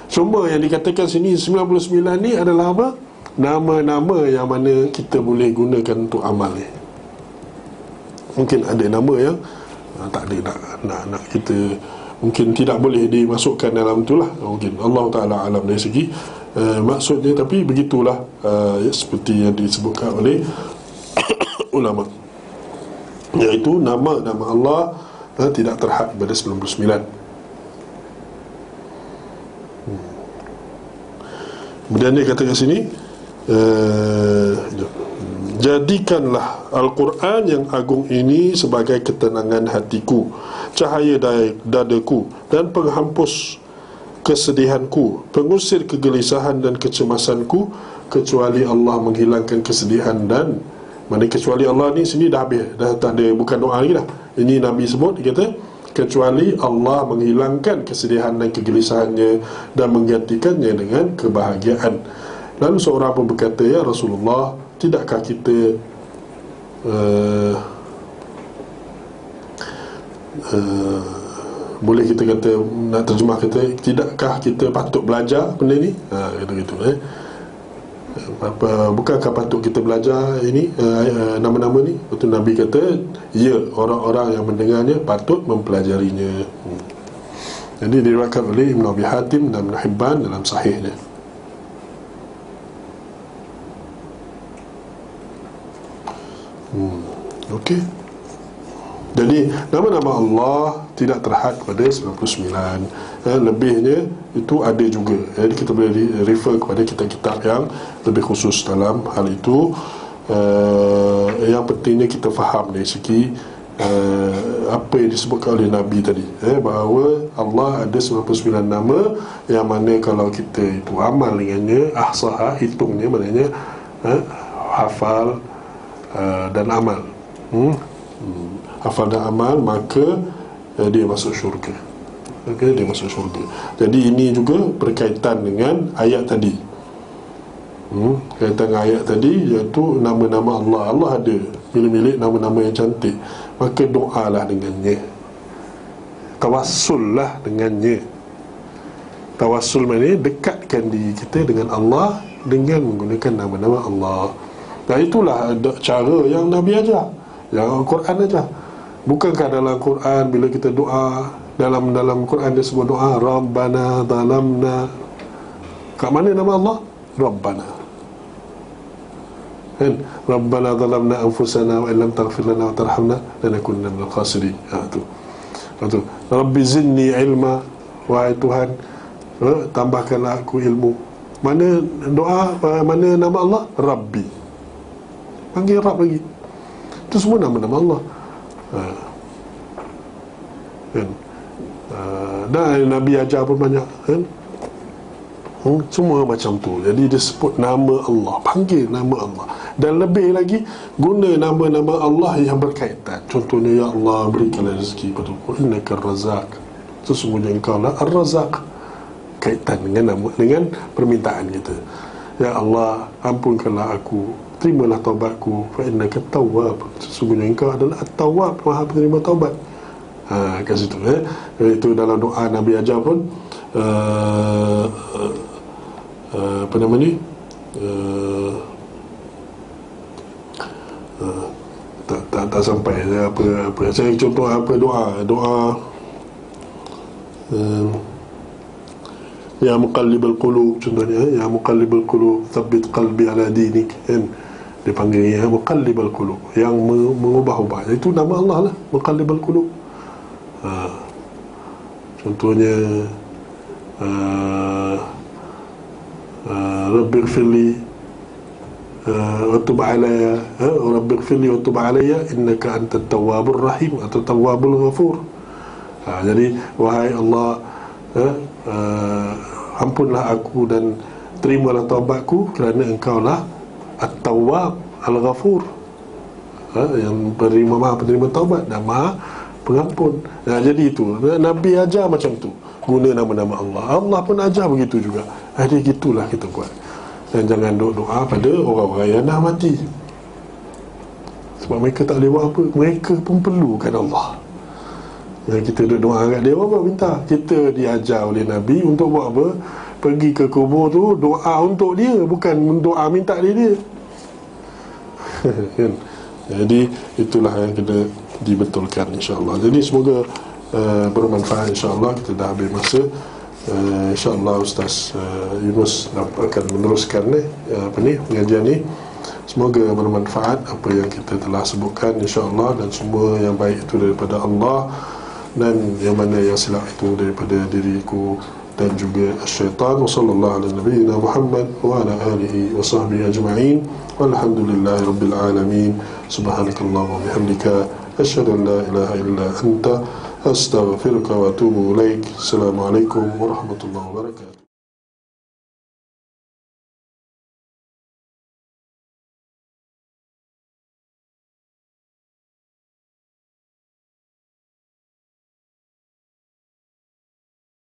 Cuma yang dikatakan sini 99 ni adalah apa? Nama-nama yang mana kita boleh gunakan untuk amal ni. Mungkin ada nama yang tak ada nak kita, mungkin tidak boleh dimasukkan dalam itulah. Mungkin Allah Ta'ala alam dari segi maksudnya. Tapi begitulah seperti yang disebutkan oleh ulama, iaitu nama-nama Allah tidak terhad pada 99. Kemudian dia kata kat sini, jadikanlah Al-Quran yang agung ini sebagai ketenangan hatiku, cahaya dadaku, dan penghapus kesedihanku, pengusir kegelisahan dan kecemasanku. Kecuali Allah menghilangkan kesedihan dan kecuali Allah ni sini dah habis, dah tak ada, bukan doa lagi dah. Ini Nabi sebut, dia kata kecuali Allah menghilangkan kesedihan dan kegelisahannya dan menggantikannya dengan kebahagiaan. Lalu seorang pun berkata, ya Rasulullah, tidakkah kita boleh kita kata, nak terjemah kata, tidakkah kita patut belajar benda ni? Gitu. Bukankah patut kita belajar ini nama-nama ni? Betul, Nabi kata, ya, orang-orang yang mendengarnya patut mempelajarinya. Jadi diriwayatkan oleh Ibn Abi Hatim dan Ibn Hibban dalam sahihnya. Okey. Jadi nama-nama Allah tidak terhad pada 99. Lebihnya itu ada juga. Jadi kita boleh refer kepada kitab-kitab yang lebih khusus dalam hal itu. Yang pentingnya kita faham dari segi apa yang disebutkan oleh Nabi tadi, bahawa Allah ada 99 nama yang mana kalau kita itu amal dengannya, ahsaha, hitungnya, maknanya hafal dan amal, hafal dan amal, maka dia masuk syurga. Dia masuk syurga. Jadi ini juga berkaitan dengan ayat tadi. Kaitan dengan ayat tadi, iaitu nama-nama Allah. Allah ada milik-milik nama-nama yang cantik, maka doalah dengannya, tawassullah dengannya. Tawassul maknanya dekatkan diri kita dengan Allah dengan menggunakan nama-nama Allah. Dan itulah cara yang Nabi ajar, yang Al-Quran ajar. Bukankah dalam Quran bila kita doa, dalam Quran dia sebut doa Rabbana zalamna, kat mana nama Allah? Rabbana, kan? Rabbana zalamna anfusana wa illam taghfir lana wa tarhamna lanakunanna minal khasirin. Tu. Rabbi zidni ilma, wahai Tuhan, tambahkanlah aku ilmu. Mana doa, mana nama Allah? Rabbi. panggil Rabb lagi. Itu semua nama-nama Allah. Kan? Dan Nabi ajar pun banyak, kan? Semua macam tu. Jadi dia sebut nama Allah, panggil nama Allah. Dan lebih lagi, guna nama-nama Allah yang berkaitan. Contohnya, ya Allah, berikanlah rezeki pada aku, innaka ar-Razzaq, sesungguhnya engkau lah ar-Razzaq. Kaitan dengan nama, dengan permintaan kita. Ya Allah, ampunkanlah aku, terimalah taubatku, fa innaka tawwab, sesungguhnya engkau adalah at-Tawwab, Maha penerima taubat. Kat situ, itu dalam doa Nabi ajar pun, apa nama ni, tak sampai apa saya contoh apa doa ya muqallibal qulub, contohnya ya muqallibal qulub tsabbit qalbi ala dinik, kan? Dia panggil ya muqallibal qulub, yang mengubah-ubah. Itu nama Allah lah, muqallibal qulub. Contohnya Rabbighfirli wa tub alayya, Rabbighfirli wa tub alayya innaka antat tawwabur rahim atau tawwabul ghafur. Jadi wahai Allah, ampunlah aku dan terimalah taubatku kerana engkau lah at-Tawwab al-Ghafur, yang Maha penerima taubat dan Maha pengampun. Jadi itu Nabi ajar macam tu, guna nama-nama Allah. Allah pun ajar begitu juga. Jadi gitulah kita buat. Dan jangan doa pada orang-orang yang dah mati, sebab mereka tak boleh buat apa. Mereka pun perlukan Allah. Dan kita doa kat dia, apa minta? Kita diajar oleh Nabi untuk buat apa? Pergi ke kubur tu, doa untuk dia, bukan doa minta dia. Kan? Jadi itulah yang kena dibetulkan, insya-Allah. Jadi semoga bermanfaat, insya-Allah. Kita dah habis masa. InsyaAllah Ustaz Yunus akan meneruskan pengajian ni. Semoga bermanfaat apa yang kita telah sebutkan, insyaAllah. Dan semua yang baik itu daripada Allah, dan yang mana yang silap itu daripada diriku dan juga syaitan. Wa sallallahu ala nabiyyina Muhammad wa ala alihi wa sahbihi ajma'in, walhamdulillahi rabbil alamin. Subhanakallahumma wa bihamdika asyhadu an la ilaha illa anta astaghfiruka wa atubu ilaik. Assalamualaikum warahmatullahi wabarakatuh.